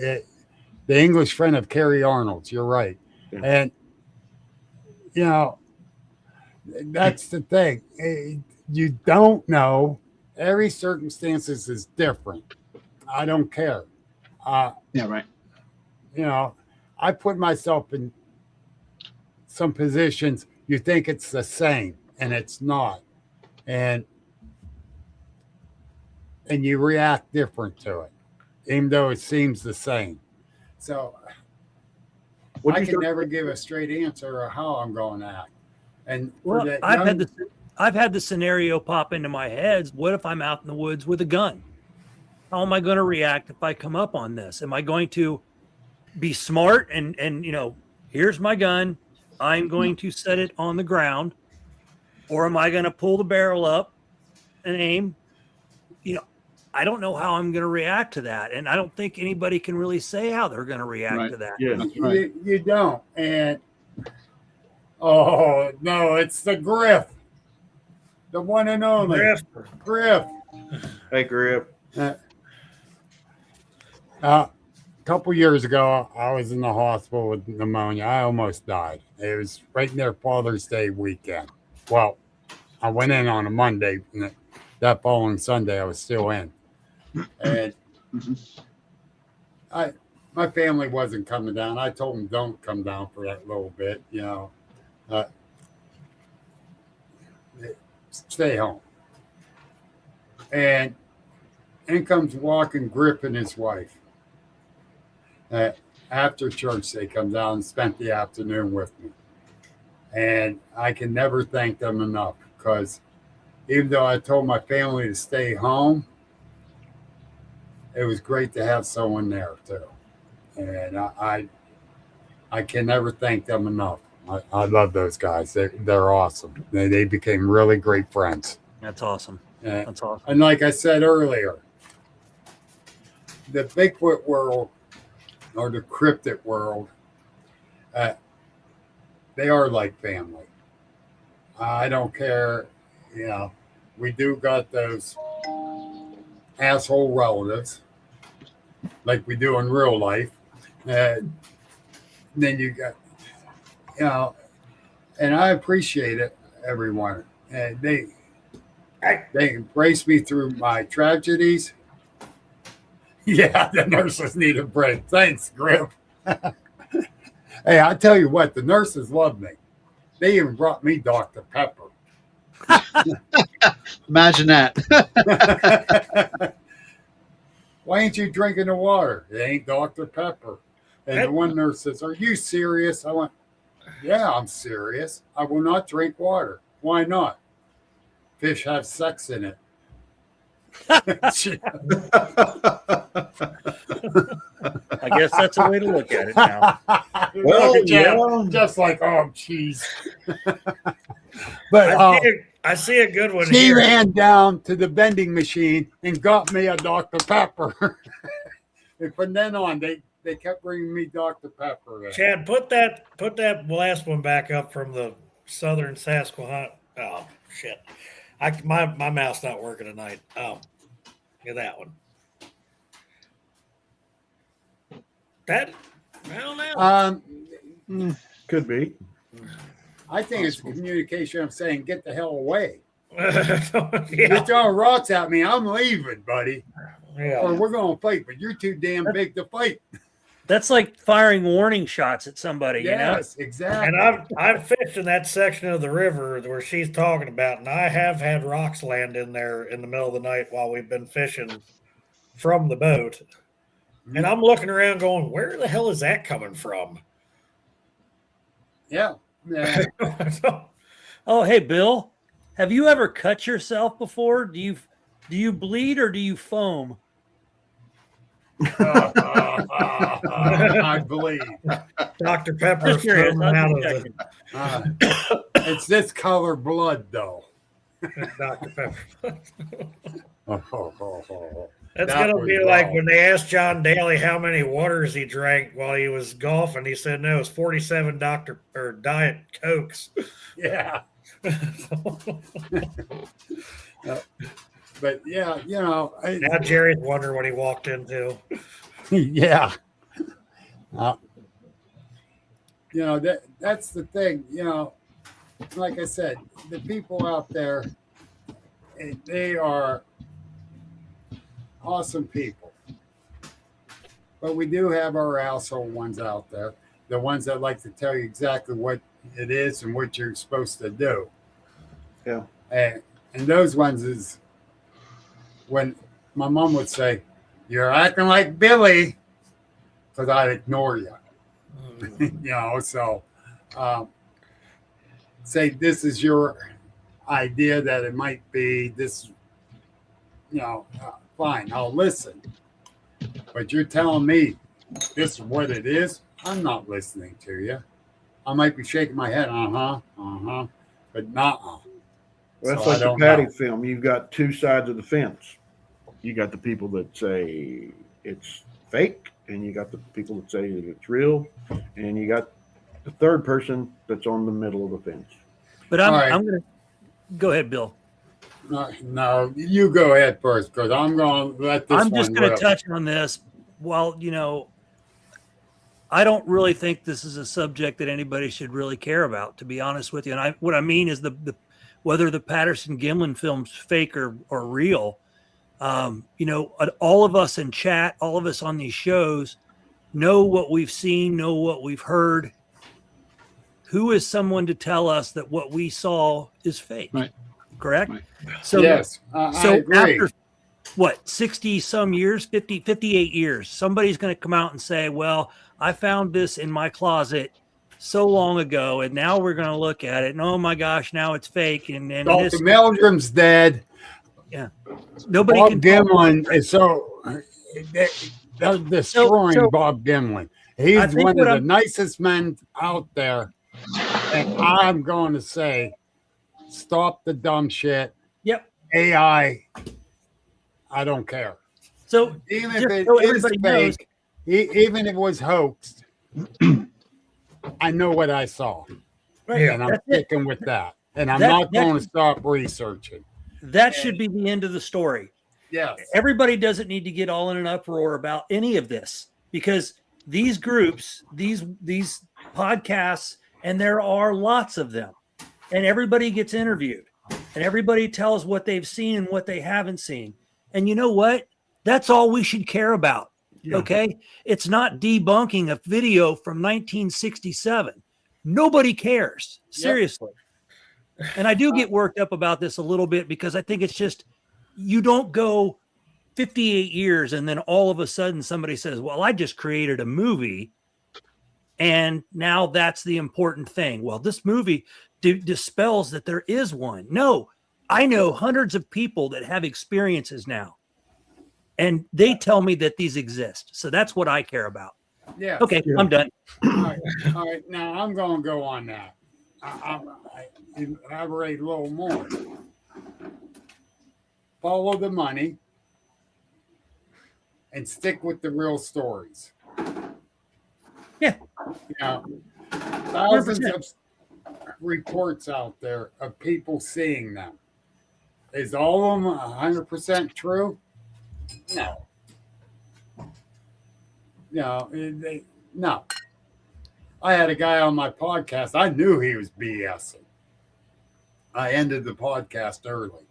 The English friend of Kerry Arnold's, you're right. Yeah. And, you know, that's the thing. You don't know. Every circumstances is different. I don't care. Yeah, right. You know, I put myself in some positions you think it's the same and it's not. And you react different to it, even though it seems the same. So I can never give a straight answer of how I'm going to act. And for Well, that I've had the scenario pop into my head. What if I'm out in the woods with a gun? How am I going to react if I come up on this? Am I going to be smart and here's my gun, I'm going to set it on the ground, or am I going to pull the barrel up and aim? I don't know how I'm going to react to that, and I don't think anybody can really say how they're going to react to that. Yeah, That's right. you don't. And oh no, it's the Griff, the one and only Griff. Hey, Griff. A couple years ago, I was in the hospital with pneumonia. I almost died. It was right near Father's Day weekend. Well, I went in on a Monday, and that following Sunday, I was still in. And my family wasn't coming down. I told them, don't come down for that little bit, stay home. And in comes walking Griff and his wife. After church, they come down and spent the afternoon with me. And I can never thank them enough, because even though I told my family to stay home, it was great to have someone there too. And I can never thank them enough. I love those guys. They're awesome. They became really great friends. That's awesome. That's awesome. And like I said earlier, the Bigfoot world or the cryptid world, they are like family. I don't care. We do got those asshole relatives like we do in real life. And then you got, and I appreciate it, everyone. And they embrace me through my tragedies. Yeah, the nurses need a break. Thanks, Griff. Hey, I tell you what, the nurses love me. They even brought me Dr. Pepper. Imagine that. Why ain't you drinking the water? It ain't Dr. Pepper. And the one nurse says, are you serious? I went, yeah, I'm serious. I will not drink water. Why not? Fish have sex in it. I guess that's a way to look at it now. Well, just like, oh, jeez. But I see a good one she here. ran down to the vending machine and got me a Dr. Pepper. And from then on, they kept bringing me Dr. Pepper. Chad, put that last one back up from the Southern Saskatchewan. Oh shit! My mouth's not working tonight. Oh, get that one. That I don't know. Could be. I think it's communication. I'm saying, get the hell away. Yeah. You're throwing rocks at me. I'm leaving, buddy. Yeah. Or we're going to fight, but you're too damn big to fight. That's like firing warning shots at somebody, Yes, exactly. And I've fished in that section of the river where she's talking about, and I have had rocks land in there in the middle of the night while we've been fishing from the boat. And I'm looking around going, where the hell is that coming from? Yeah. Oh, hey, Bill, have you ever cut yourself before? Do you bleed or do you foam? I believe. Dr. Pepper. Just curious. It's this color blood, though. Dr. Pepper. That's That going to was be like wrong. when they asked John Daly how many waters he drank while he was golfing. He said, no, it's 47 Diet Cokes. Yeah. But yeah, Now Jerry's wondering what he walked into. yeah. That's the thing. Like I said, the people out there, they are awesome people. But we do have our asshole ones out there, the ones that like to tell you exactly what it is and what you're supposed to do. Yeah. And those ones is when my mom would say, "You're acting like Billy," because I'd ignore you. So say this is your idea that it might be this, fine, I'll listen. But you're telling me this is what it is, I'm not listening to you. I might be shaking my head, but not. Well, that's like the Patty film. You've got two sides of the fence. You got the people that say it's fake, and you got the people that say it's real, and you got the third person that's on the middle of the fence. But I'm going to go ahead, Bill. No, you go ahead first, because I'm going to let this. I'm just going to touch on this. Well, I don't really think this is a subject that anybody should really care about, to be honest with you. And what I mean is the whether the Patterson-Gimlin film's fake or real. All of us in chat, all of us on these shows know what we've seen, know what we've heard. Who is someone to tell us that what we saw is fake? Right. Correct? Right. So, yes, I agree. After 60 some years, 58 years, somebody's going to come out and say, well, I found this in my closet so long ago, and now we're going to look at it, and oh my gosh, now it's fake. And Dr. Meldrum's dead. Yeah. Nobody Bob can. Gimlin is they're destroying Bob Gimlin. He's one of the nicest men out there. And I'm going to say, stop the dumb shit. Yep. AI, I don't care. So even if it is fake, even if it was hoaxed, I know what I saw. Right. And I'm sticking with that. And I'm not going to stop researching. That should be the end of the story. Yes. Everybody doesn't need to get all in an uproar about any of this, because these groups, these podcasts, and there are lots of them, and everybody gets interviewed, and everybody tells what they've seen and what they haven't seen. And you know what? That's all we should care about. Yeah. Okay. It's not debunking a video from 1967. Nobody cares. Seriously. Yep. And I do get worked up about this a little bit, because I think it's just, you don't go 58 years and then all of a sudden somebody says, well, I just created a movie and now that's the important thing. Well, this movie dispels that there is one. No, I know hundreds of people that have experiences now, and they tell me that these exist. So that's what I care about. Yeah. Okay, yeah. I'm done. All right. Now I'm going to go on that. I elaborate a little more. Follow the money and stick with the real stories. Yeah. Thousands 100%. Of reports out there of people seeing them. Is all of them 100% true? No. No. I had a guy on my podcast. I knew he was BSing. I ended the podcast early.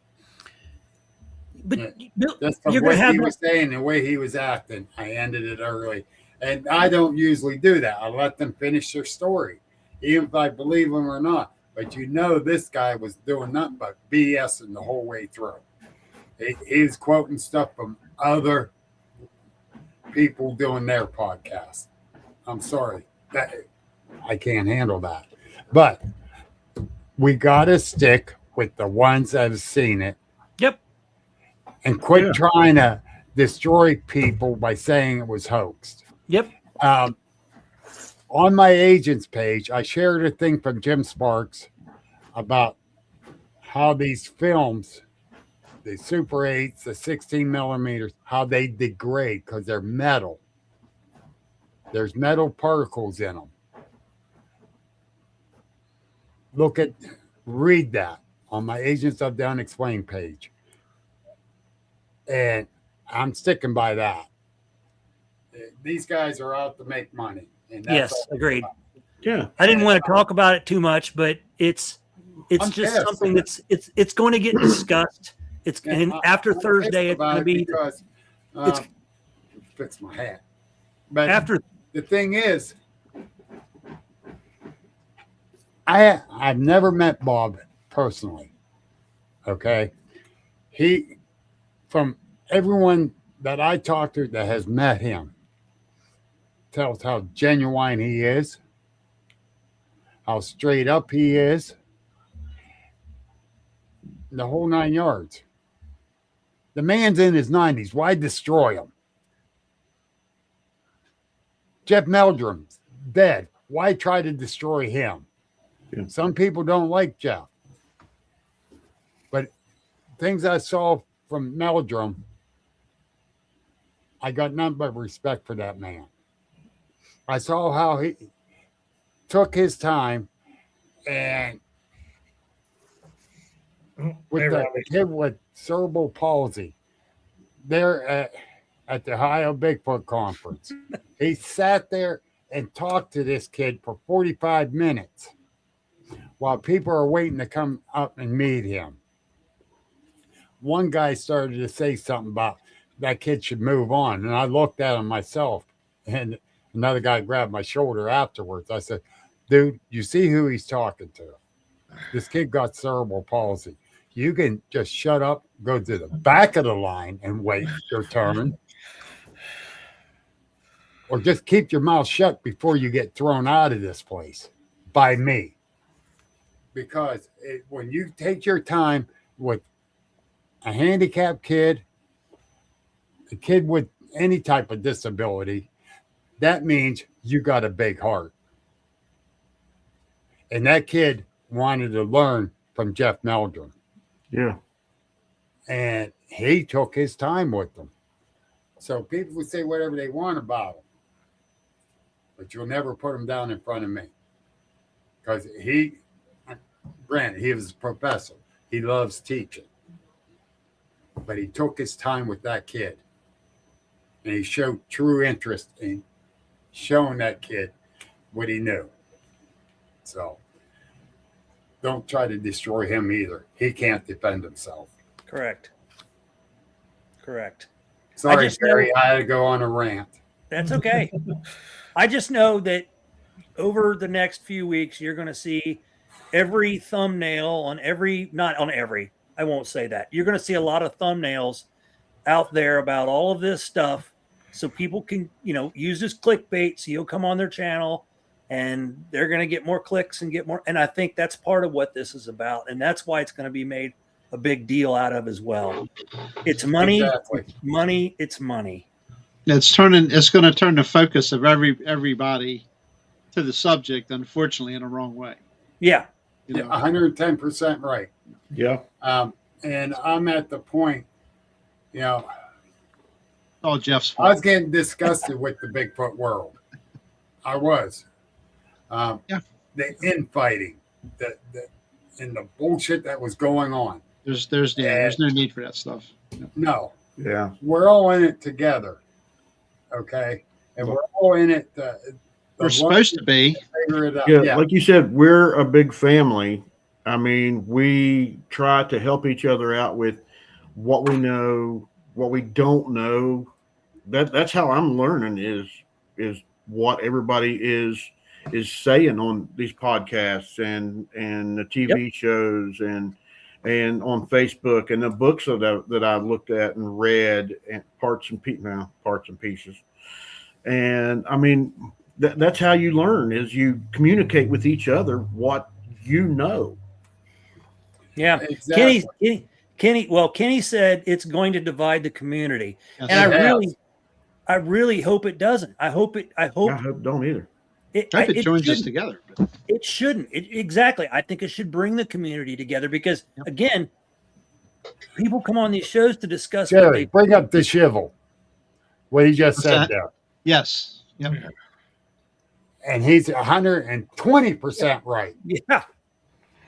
But that's the way he was saying, the way he was acting. I ended it early. And I don't usually do that. I let them finish their story, even if I believe them or not. But this guy was doing nothing but BSing the whole way through. He was quoting stuff from other people doing their podcast. I'm sorry. I can't handle that. But we got to stick with the ones that have seen it. Yep. And quit trying to destroy people by saying it was hoaxed. Yep. On my agent's page, I shared a thing from Jim Sparks about how these films, the Super 8s, the 16 millimeters, how they degrade because they're metal. There's metal particles in them. Look at read that on my Agents of the Unexplained page. And I'm sticking by that. These guys are out to make money. And that's Yes, agreed. Yeah. I didn't want to talk about it too much, but it's I'm just pissed. something it's going to get discussed. And after I'm Thursday, it's pissed about going to it be because it's- fix my hat. But after. the thing is, I've never met Bob personally. Okay, he, from everyone that I talked to that has met him, tells how genuine he is, how straight up he is, the whole 9 yards. The man's in his 90s. Why destroy him? Jeff Meldrum's dead. Why try to destroy him? Yeah. Some people don't like Jeff. But things I saw from Meldrum, I got nothing but respect for that man. I saw how he took his time and with Hey, the Robbie. kid with cerebral palsy there at the Ohio Bigfoot Conference. He sat there and talked to this kid for 45 minutes while people are waiting to come up and meet him. One guy started to say something about that kid should move on. And I looked at him myself, and another guy grabbed my shoulder afterwards. I said, dude, you see who he's talking to? This kid got cerebral palsy. You can just shut up, go to the back of the line and wait your turn. Or just keep your mouth shut before you get thrown out of this place by me. Because when you take your time with a handicapped kid, a kid with any type of disability, that means you got a big heart. And that kid wanted to learn from Jeff Meldrum. Yeah. And he took his time with them. So people would say whatever they want about him. But you'll never put him down in front of me. Because granted, he was a professor. He loves teaching. But he took his time with that kid. And he showed true interest in showing that kid what he knew. So don't try to destroy him either. He can't defend himself. Correct. Sorry, Barry, I had to go on a rant. That's okay. I just know that over the next few weeks, you're going to see every thumbnail on every, not on every, I won't say that. You're going to see a lot of thumbnails out there about all of this stuff so people can, use this clickbait. So you'll come on their channel and they're going to get more clicks and get more. And I think that's part of what this is about. And that's why it's going to be made a big deal out of as well. It's money, Exactly. it's money. It's going to turn the focus of everybody to the subject, unfortunately, in a wrong way. Yeah. 110% right. Yeah. And I'm at the point, All Jeff's I fault. was getting disgusted with the Bigfoot world. I was. Yeah. The infighting, and the bullshit that was going on. There's no need for that stuff. No, Yeah. we're all in it together. Okay, and we're all in it. We're supposed to be. Figure it out. Yeah. Like you said, we're a big family. I mean, we try to help each other out with what we know, what we don't know. That's how I'm learning is what everybody is saying on these podcasts and the TV shows and on Facebook and the books that I've looked at and read and parts and pieces. And I mean, that's how you learn is you communicate with each other what you know. Yeah. Exactly. Kenny said it's going to divide the community. Yes, And it I really hope it doesn't. I hope I hope don't either. I hope it joins us shouldn't. together. It shouldn't. Exactly. I think it should bring the community together because, again, people come on these shows to discuss what Jerry, they bring up the shivel. What he just What's said that? there. Yes. Yep. And he's 120% right. Yeah.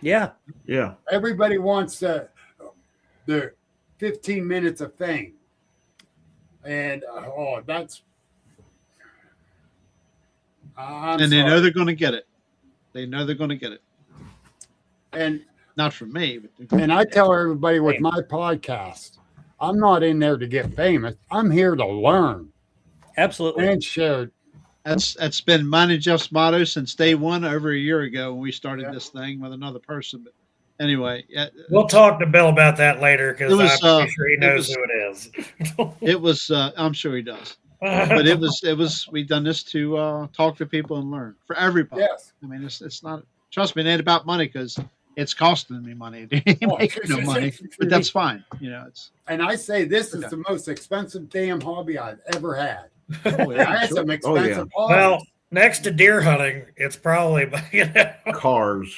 Yeah. Yeah. Everybody wants the 15 minutes of fame. And that's. I'm And they know sorry. they're going to get it. They know they're going to get it. And Not from me, but I tell everybody with my podcast, I'm not in there to get famous. I'm here to learn Absolutely. and share. that's been mine and Jeff's motto since day one over a year ago when we started Yeah. this thing with another person. But anyway, yeah, We'll talk to Bill about that later It because was, I'm pretty sure he it knows was- who it is. it was. I'm sure he does. But it was. We've done this to talk to people and learn for everybody. Yes. I mean, it's not. Trust me, it ain't about money because it's costing me money. It ain't making no money, but that's fine. You know, it's. And I say this is Okay. the most expensive damn hobby I've ever had. Oh, yeah, I had sure. some expensive hobbies. Well, next to deer hunting, it's probably Cars.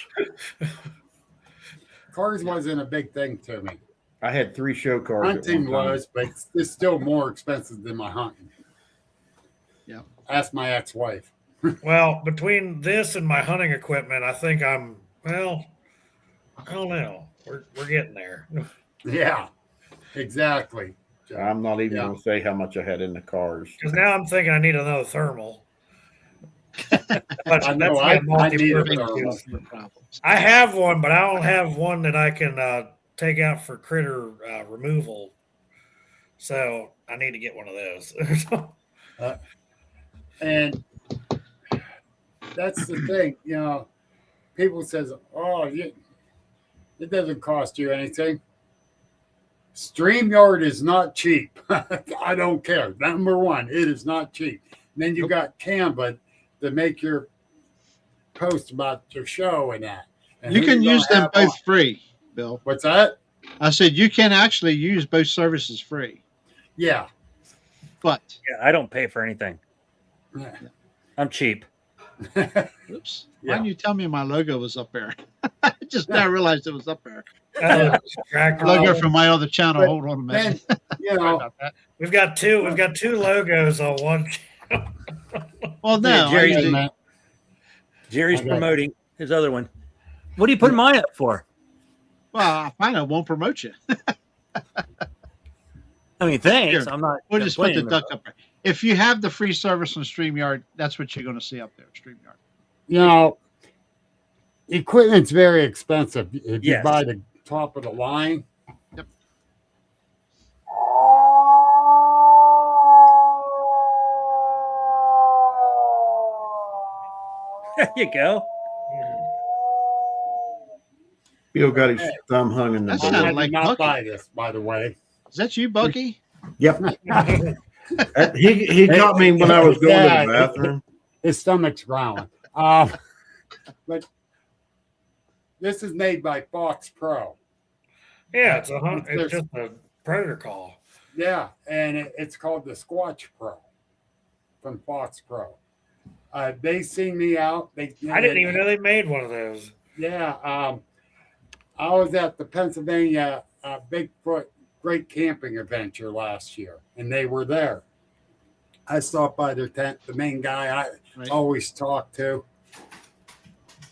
Cars wasn't a big thing to me. I had 3 show cars. at Hunting one time. was, but it's still more expensive than my hunting. Yeah. Ask my ex-wife. Well, between this and my hunting equipment, I think I'm well. I don't know. We're getting there. Yeah, exactly. I'm not even Yeah. going to say how much I had in the cars. Because now I'm thinking I need another thermal. But I know, that's I a multi-purpose need a use. thermal. I have one, but I don't have one that I can take out for critter removal. So I need to get one of those. And that's the thing, people says, it doesn't cost you anything. StreamYard is not cheap. I don't care. Number one, it is not cheap. And then you got Canva to make your post about your show and that. And You who can you use gonna them have both on. free, Bill. What's that? I said you can actually use both services free, Yeah. but Yeah, I don't pay for anything. I'm cheap. oops, Yeah. why didn't you tell me my logo was up there? I just now realized it was up there. Tractor. Logo from my other channel. but Hold on a minute. Then, Sorry about that. We've got two logos on one. Well, no, I Jerry's usually- Jerry's Okay. promoting his other one. What are you putting mine up for? well, fine. I won't promote you. I mean, thanks. Here, I'm not. We'll just put the complaining duck about up there. If you have the free service on StreamYard, that's what you're going to see up there. StreamYard. Equipment's very expensive if you Yes. buy the top of the line. it. There you go. Bill got his thumb hung in the That door. sounded I did like not Bucky. buy this, by the way. Is that you, Bucky? Yep. He caught me when I was going Yeah. to the bathroom. His stomach's growling. But this is made by Fox Pro. Yeah, it's just a predator call. Yeah, and it's called the Squatch Pro from Fox Pro. They seen me out. I didn't even know they made one of those. Yeah, I was at the Pennsylvania Bigfoot Great Camping Adventure last year, and they were there. I stopped by their tent. The main guy I Right. always talk to,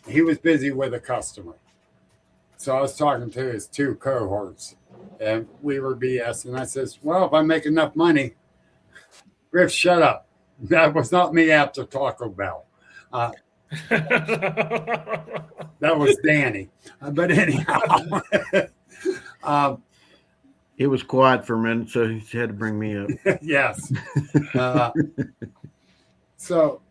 he was busy with a customer. So I was talking to his 2 cohorts, and we were BS. I says, well, if I make enough money, Griff, shut up. That was not me after Taco Bell. That was Danny. But anyhow, It was quiet for a minute, so he had to bring me up. yes. So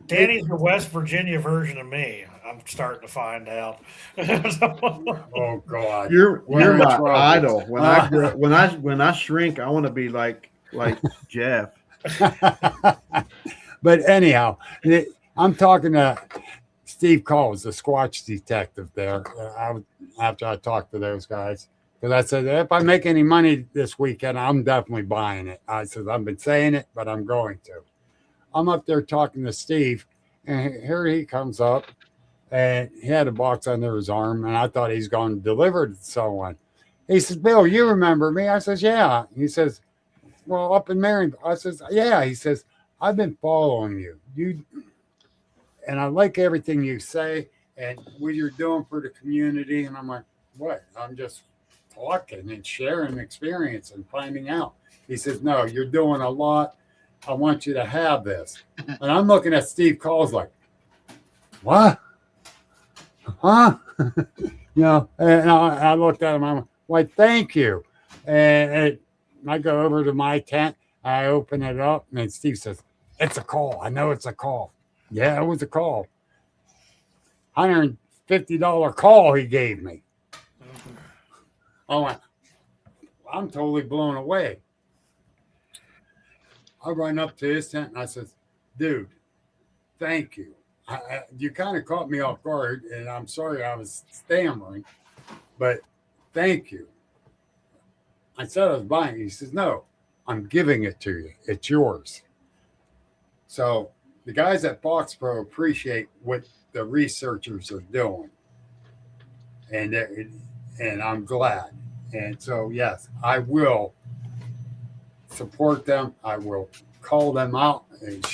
Danny's the West Virginia version of me. I'm starting to find out. oh God. You're We're in my trouble. idol. When I shrink, I want to be like Jeff. But anyhow, I'm talking to Steve Coles, the Squatch detective there. After I talked to those guys, because I said, if I make any money this weekend, I'm definitely buying it. I said, I've been saying it, but I'm going to. I'm up there talking to Steve, and here he comes up, and he had a box under his arm, and I thought he's going to deliver it to someone. He says, Bill, you remember me? I says, yeah. He says, well, up in Marion. I says, yeah. He says, I've been following you. And I like everything you say. and what you're doing for the community. And I'm like, what? I'm just talking and sharing experience and finding out. He says, no, you're doing a lot. I want you to have this. And I'm looking at Steve Calls like, what? Huh? And I looked at him. I'm like, why, thank you. And I go over to my tent. I open it up, and Steve says, it's a call. I know it's a call. Yeah, it was a call. $150 call he gave me. I went, I'm totally blown away. I run up to his tent, and I says, dude, thank you. You kind of caught me off guard, and I'm sorry I was stammering, but thank you. I said I was buying it. He says, no, I'm giving it to you. It's yours. So the guys at Box Pro appreciate what the researchers are doing. And I'm glad. And so, yes, I will support them. I will call them out and,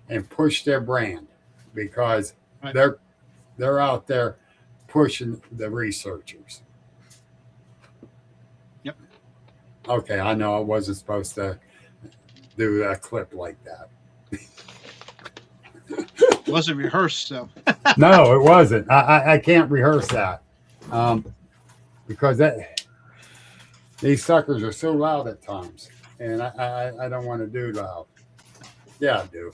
and push their brand, because they're out there pushing the researchers. Yep. Okay, I know I wasn't supposed to do a clip like that. It wasn't rehearsed, so. No, it wasn't. I can't rehearse that, because these suckers are so loud at times, and I don't want to do loud. Yeah, I do.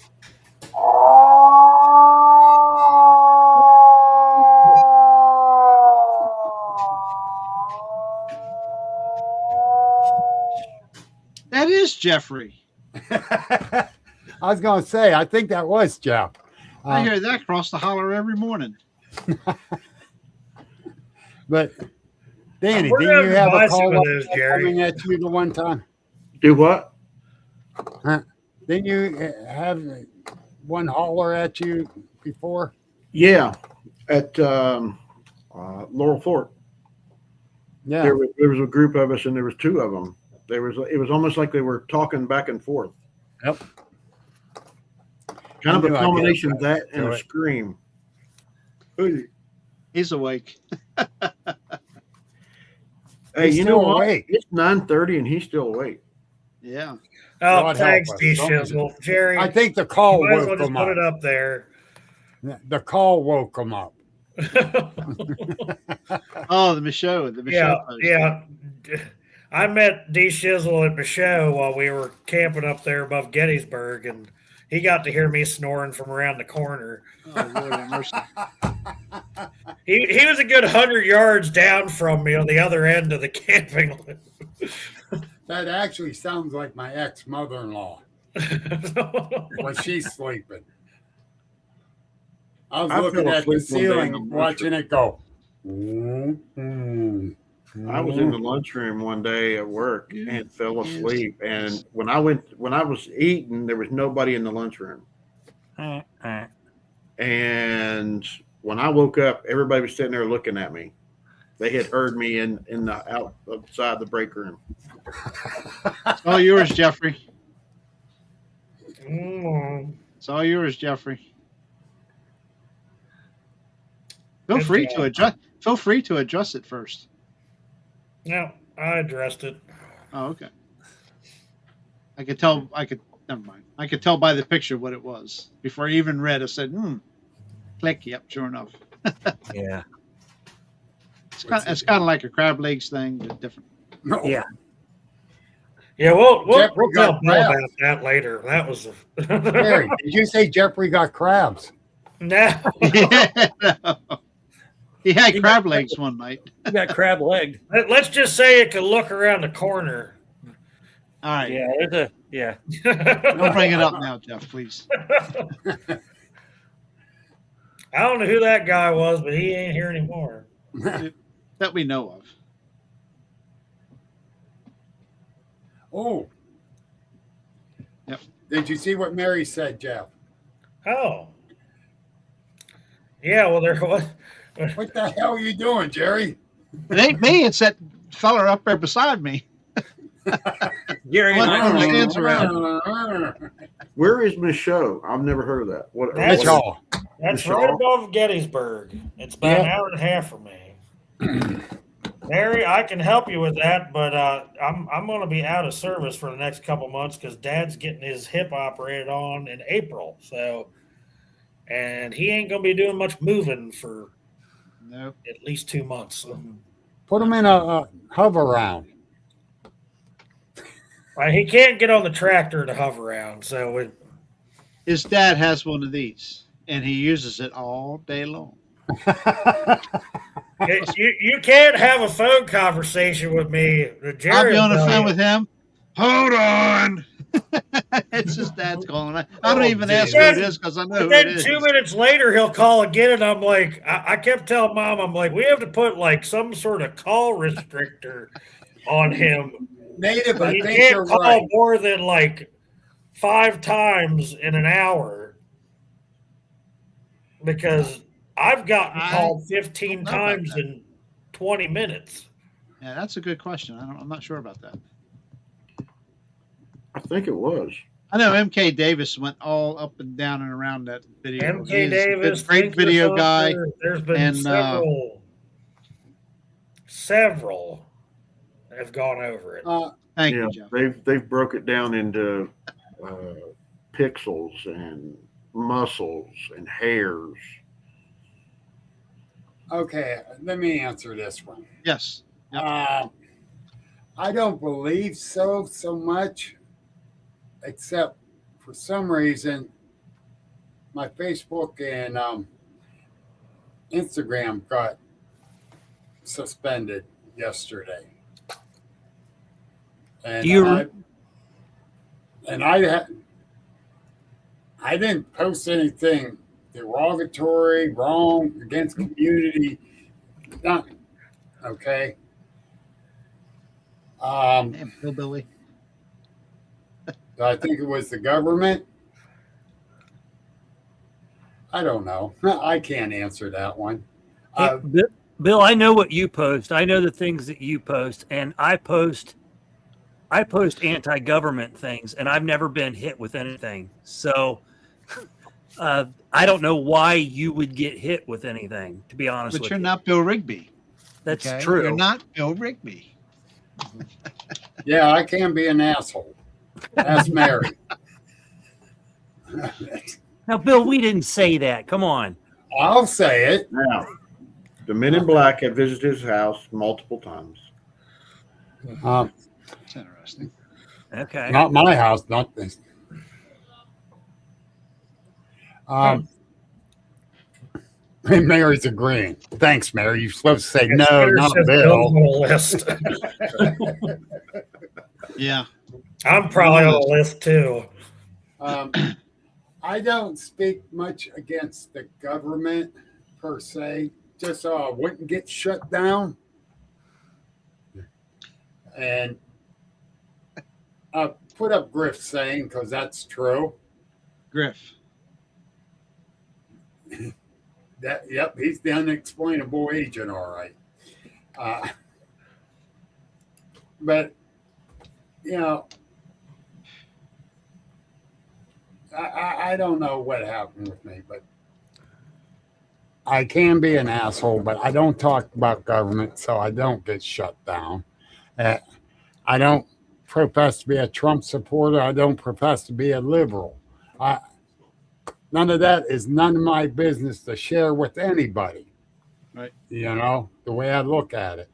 That is Jeffrey. I was going to say, I think that was Jeff. I hear that across the holler every morning. But Danny, We're didn't you have a call with those, Jerry. coming at you the one time? Do what? Didn't you have one holler at you before? Yeah, at Laurel Fort. Yeah. There was a group of us, and there was two of them. It was almost like they were talking back and forth. Yep. Kind of a I combination of guess. that and a scream. He's awake. Hey, He's you know still what? awake. It's 9:30 and he's still awake. Yeah. Oh, God thanks, help us. D Shizzle. Jerry, I think the call might as well woke just him put up. it up there. The call woke him up. Oh, the Michaud. The Michaud post. Yeah. I met D Shizzle at Michaud while we were camping up there above Gettysburg, and he got to hear me snoring from around the corner. Oh, Lord have mercy. He was a good 100 yards down from me on the other end of the camping list. That actually sounds like my ex-mother-in-law when she's sleeping. I was looking fell at the asleep one day in the ceiling, watching it go. I was in the lunchroom one day at work and fell asleep. And when I was eating, there was nobody in the lunchroom. And when I woke up, everybody was sitting there looking at me. They had heard me outside the break room. It's all yours, Jeffrey. Mm. It's all yours, Jeffrey. Feel Good free job. to adjust. Feel free to adjust it first. No, I addressed it. Oh, okay. Never mind. I could tell by the picture what it was before I even read. I said, click. Yep, sure enough. Yeah. It's kind of like a crab legs thing, but different. No. Yeah. Yeah, we'll Jeffrey tell got Bill crabs. about that later. That was Gary, did you say Jeffrey got crabs? no. He had crab legs one night. You got crab legged. Let's just say it could look around the corner. All right. Yeah, there's a yeah. Don't bring it up now, Jeff, please. I don't know who that guy was, but he ain't here anymore. That we know of. Oh. Yep. Did you see what Mary said, Jeff? Oh. Yeah, well, there was. What the hell are you doing, Jerry? It ain't me. It's that fella up there beside me. Gary and What I those like- hands around? Where is Michaud? I've never heard of that. What? That's- Mitchell. That's Michelle? right above Gettysburg. It's about an hour and a half from me. Mary, I can help you with that, but I'm going to be out of service for the next couple months because Dad's getting his hip operated on in April. So, and he ain't going to be doing much moving for Nope. at least 2 months. Put him in a hover round. He can't get on the tractor to hover around, so His dad has one of these, and he uses it all day long. you can't have a phone conversation with me. I'll be on the phone with him. Hold on. It's his dad's calling. I don't even ask who it is because I know who Then it is. 2 minutes later, he'll call again, and I'm like, I kept telling Mom, I'm like, we have to put like some sort of call restrictor on him. Native, I You think you're can't call right. more than like 5 times in an hour because I've gotten called 15 don't know about times that. in 20 minutes. Yeah, that's a good question. I'm not sure about that. I think it was. I know MK Davis went all up and down and around that video. MK He's a Davis, great Thinker video guy. Thumper, there's been and, several have gone over it. Thank Yeah, you, Jeff. they've broke it down into pixels and muscles and hairs. Okay, let me answer this one. Yes. Yep. I don't believe so much, except for some reason, my Facebook and Instagram got suspended yesterday. And Do you- I didn't post anything derogatory, wrong, against community, nothing. Okay. Damn, hillbilly. I think it was the government. I don't know. I can't answer that one. Bill, I know what you post. I know the things that you post, and I post anti-government things, and I've never been hit with anything. So I don't know why you would get hit with anything, to be honest But with you're you. not Bill Rigby. That's okay? true. You're not Bill Rigby. Yeah, I can be an asshole. Ask Mary. Now, Bill, we didn't say that. Come on. I'll say it. Now, the Men in Black have visited his house multiple times. That's interesting. Okay. Not my house, not this. Mary's agreeing. Thanks, Mary. You're supposed to say no, not Bill. List. Yeah. I'm probably on the list too. I don't speak much against the government per se, just so I wouldn't get shut down. And I put up Griff's saying because that's true. Griff. Yep, he's the unexplainable agent, all right. But you know, I don't know what happened with me, but I can be an asshole, but I don't talk about government, so I don't get shut down. I don't profess to be a Trump supporter. I don't profess to be a liberal. None of that is none of my business to share with anybody. Right. You know, the way I look at it.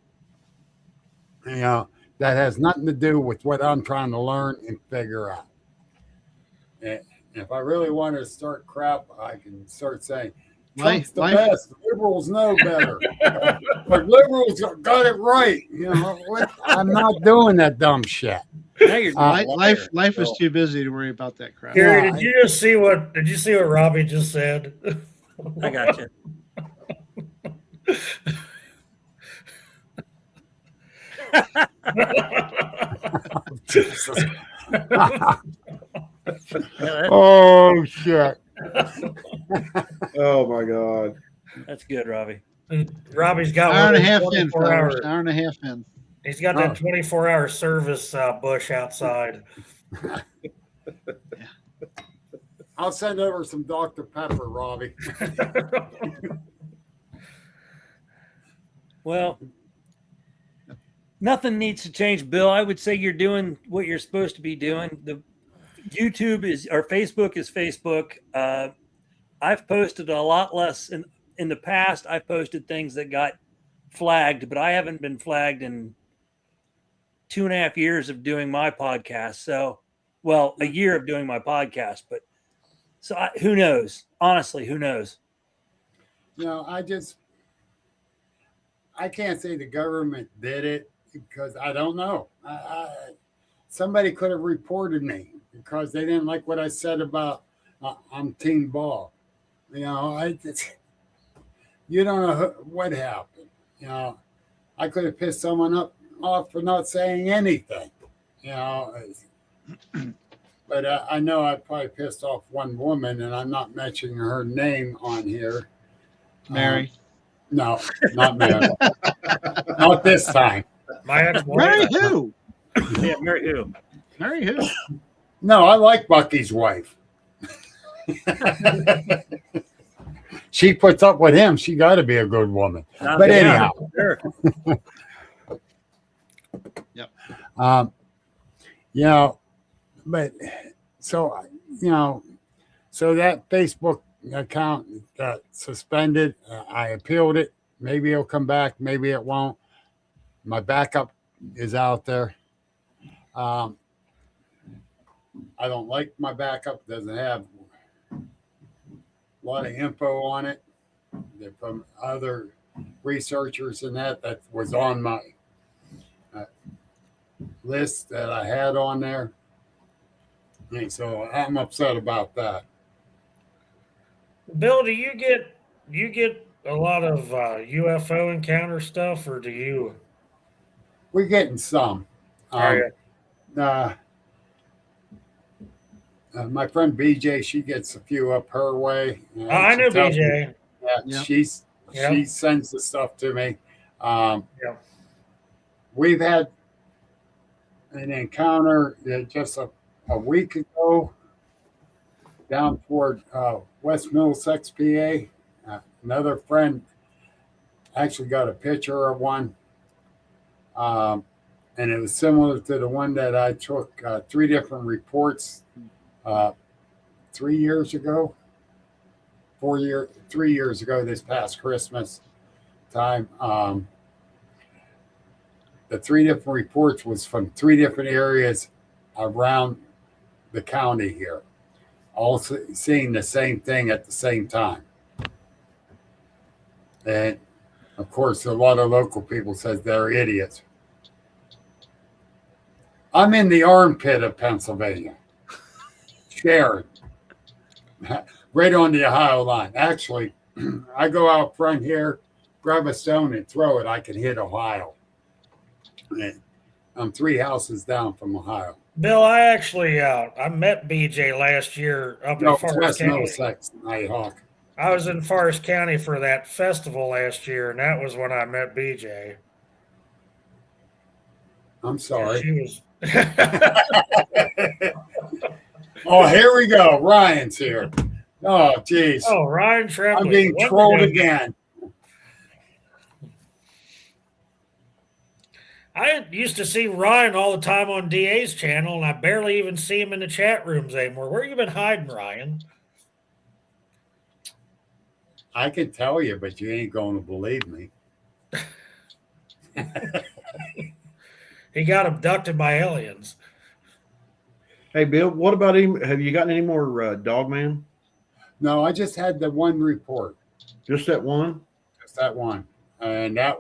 You know, that has nothing to do with what I'm trying to learn and figure out. And if I really want to start crap, I can start saying, Trump's the best. Liberals know better. But liberals got it right. You know, I'm not doing that dumb shit. Now you're Life is too busy to worry about that crap. Gary, did you see what Robbie just said? I got you. Oh shit. Oh my God. That's good, Robbie. Robbie's got Hour and a half in, 24 fellas. hours. Hour and a half in. He's got that 24-hour service bush outside. I'll send over some Dr. Pepper, Robbie. Well, nothing needs to change, Bill. I would say you're doing what you're supposed to be doing. The YouTube is, or Facebook is Facebook. I've posted a lot less in the past. I've posted things that got flagged, but I haven't been flagged in 2.5 years of doing my podcast. So, well, a year of doing my podcast, but so who knows? Honestly, who knows? I can't say the government did it because I don't know. Somebody could have reported me because they didn't like what I said about I'm Team Ball. You don't know what happened. I could have pissed someone off for not saying anything. But I know I probably pissed off one woman, and I'm not mentioning her name on here. Mary. No, not Mary. Not this time. My ex-wife. Mary who? Yeah, Mary who? Mary who? No, I like Bucky's wife. She puts up with him. She got to be a good woman. But anyhow. Sure. Yep. But so that Facebook account got suspended. I appealed it. Maybe it'll come back. Maybe it won't. My backup is out there. I don't like my backup. It doesn't have a lot of info on it. They're from other researchers and that was on my list that I had on there. And so I'm upset about that. Bill, do you get a lot of UFO encounter stuff, or do you? We're getting some. My friend BJ, she gets a few up her way. I know BJ. She sends the stuff to me. We've had an encounter just a week ago down toward West Middlesex, PA. Another friend actually got a picture of one. And it was similar to the one that I took 3 different reports 3 years ago. 3 years ago, this past Christmas time. The 3 different reports was from 3 different areas around the county here, all seeing the same thing at the same time. And of course, a lot of local people says they're idiots. I'm in the armpit of Pennsylvania, Sharon, right on the Ohio line. Actually, I go out front here, grab a stone and throw it. I can hit Ohio. And I'm 3 houses down from Ohio. Bill, I actually I met BJ last year up in Forest County. Nighthawk. I was in Forest County for that festival last year, and that was when I met BJ. I'm sorry. She was. Oh, here we go. Ryan's here. Oh, geez. Oh, Ryan Tremblay. I'm being trolled again. I used to see Ryan all the time on DA's channel, and I barely even see him in the chat rooms anymore. Where you been hiding, Ryan? I can tell you, but you ain't going to believe me. He got abducted by aliens. Hey, Bill, what about him? Have you gotten any more Dogman? No, I just had the one report. Just that one? Just that one. And that,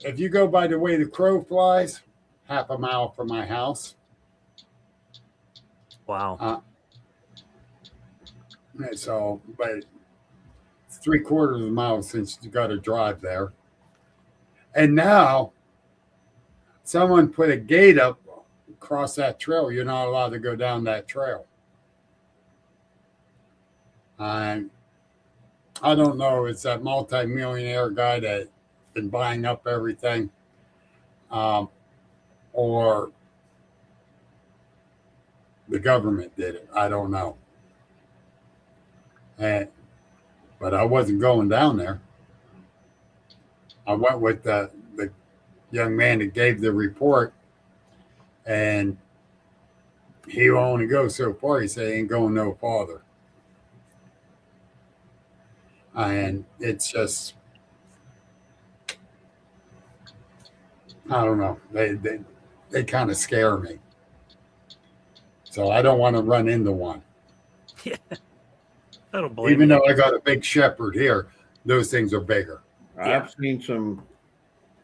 if you go by the way the crow flies, half a mile from my house. Wow. So, but it's 3/4 of a mile since you got to drive there. And now someone put a gate up across that trail. You're not allowed to go down that trail. And I don't know. It's that multi-millionaire guy that's been buying up everything. or the government did it. I don't know. But I wasn't going down there. I went with the young man that gave the report, and he will only go so far. He said, ain't going no farther. And it's just, I don't know. They kind of scare me. So I don't want to run into one. Yeah. I don't blame Even you. though I got a big shepherd here, those things are bigger. I've seen some.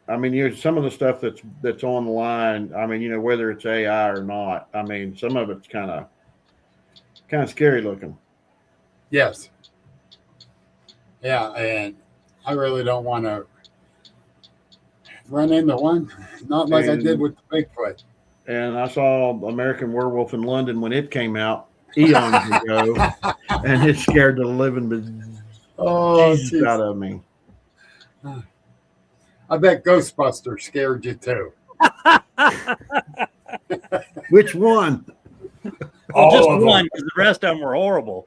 I mean, some of the stuff that's online. I mean, whether it's AI or not. I mean, some of it's kind of scary looking. Yes. Yeah, and I really don't want to run into one. Not like I did with the Bigfoot. And I saw American Werewolf in London when it came out eons ago, and it scared the living Jesus out of me. I bet Ghostbusters scared you too. Which one? Well, just one, because the rest of them were horrible.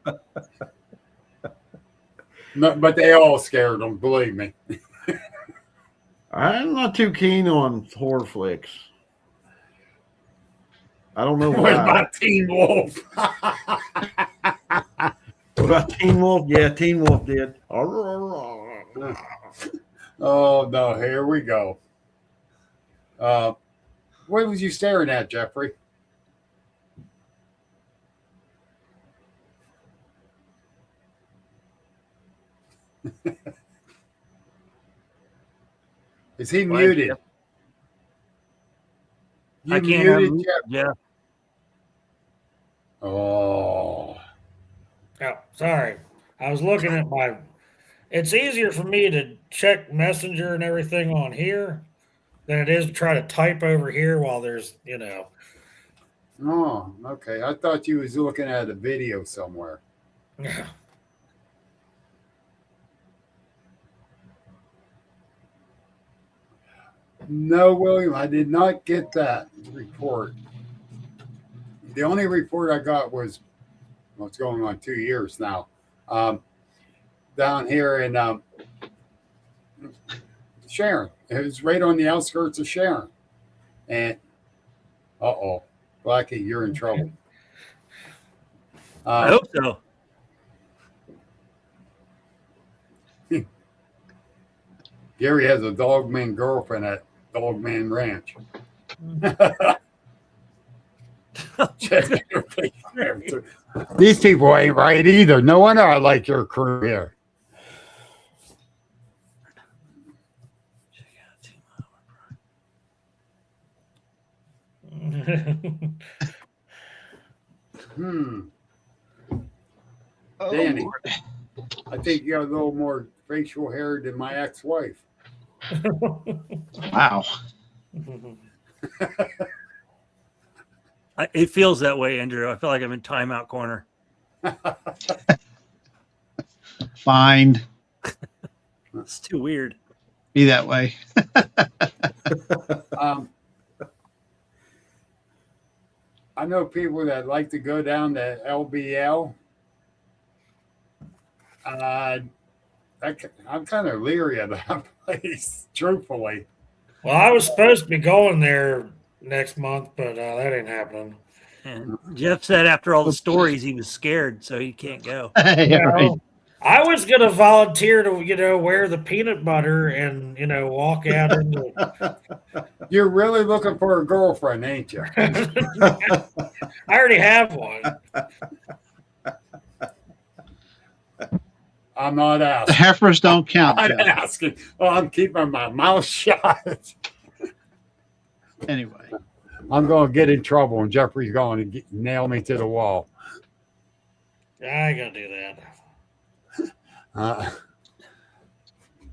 No, but they all scared them, believe me. I'm not too keen on horror flicks. I don't know What why. about Teen Wolf? What about Teen Wolf? Yeah, Teen Wolf did. Oh, no, here we go. What was you staring at, Jeffrey? Is he muted? I can't muted, Jeff. Yeah. Oh. Oh, sorry. I was looking at my. It's easier for me to check Messenger and everything on here than it is to try to type over here while there's. Oh, okay. I thought you was looking at a video somewhere. No, William, I did not get that report. The only report I got was, well, it's going on 2 years now, down here in Sharon. It was right on the outskirts of Sharon. And, Blackie, you're in trouble. I hope so. Gary has a Dogman girlfriend at Dogman Ranch. These people ain't right either. No wonder I like your crew here. Danny, I think you got a little more facial hair than my ex-wife. Wow. It feels that way, Andrew. I feel like I'm in timeout corner. Fine. It's too weird. Be that way. I know people that like to go down to LBL. I'm kind of leery of that place, truthfully. Well, I was supposed to be going there next month, but that ain't happening. And Jeff said after all the stories, he was scared, so he can't go. Yeah, right. I was going to volunteer to, wear the peanut butter and, walk out into. You're really looking for a girlfriend, ain't you? I already have one. I'm not The asking. heifers don't count. I'm Jeff. not asking. Oh, I'm keeping my mouth shut. Anyway. I'm going to get in trouble, and Jeffrey's going to nail me to the wall. I ain't going to do that.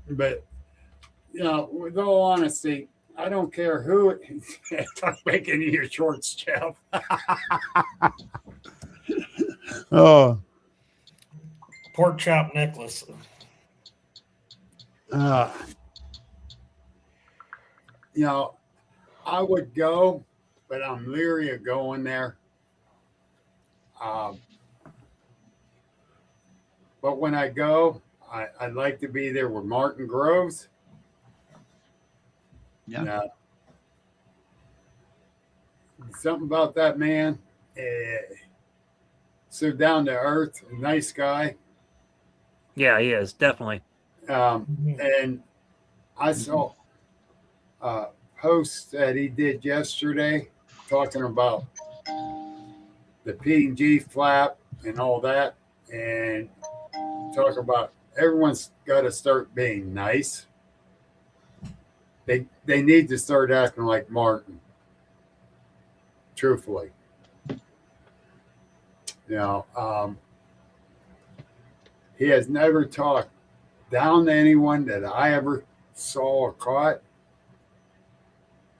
But, with all honesty, I don't care who. I'm making your shorts, Jeff. Oh. Pork chop necklace. I would go, but I'm leery of going there. But when I go, I'd like to be there with Martin Groves. Yeah. Something about that man. So down to earth, nice guy. Yeah, he is definitely. And I saw a post that he did yesterday talking about the P&G flap and all that, and talk about everyone's got to start being nice. They need to start acting like Martin. Truthfully, he has never talked down to anyone that I ever saw or caught,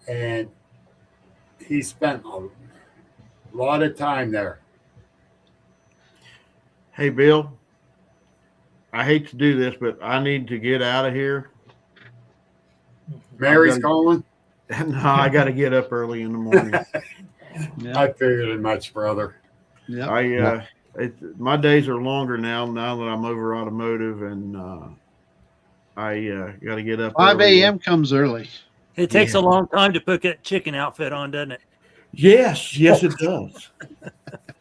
and he spent a lot of time there. Hey, Bill, I hate to do this, but I need to get out of here. Mary's calling? No, I got to get up early in the morning. Yeah. I figured as much, brother. Yeah. My days are longer now that I'm over automotive, and I got to get up 5 early. a.m. comes early. It takes a long time to put that chicken outfit on, doesn't it? Yes, it does.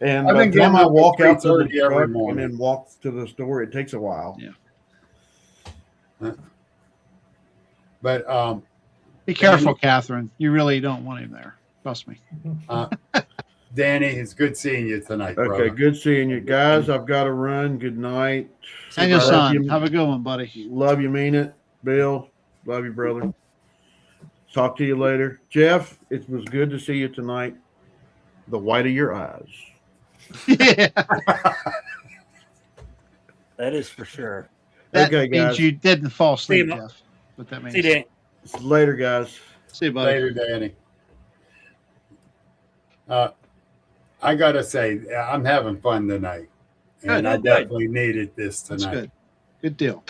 And I've by been the time getting I up walk at out to the 3:30 every truck and morning. then walk to the store, it takes a while. Yeah. But Be careful, Catherine. You really don't want him there. Trust me. Danny, it's good seeing you tonight, Okay, brother. good seeing you guys. I've got to run. Good night. And your Love son. you. Have a good one, buddy. Love you, mean it. Bill, love you, brother. Talk to you later. Jeff, it was good to see you tonight. The white of your eyes. Yeah. That is for sure. That Okay, means guys. you didn't fall asleep, See you, Jeff. What that means. See, Danny. Later, guys. See you, buddy. Later, Danny. I gotta say, I'm having fun tonight, and Good. I Good. definitely needed this That's tonight. good. Good deal.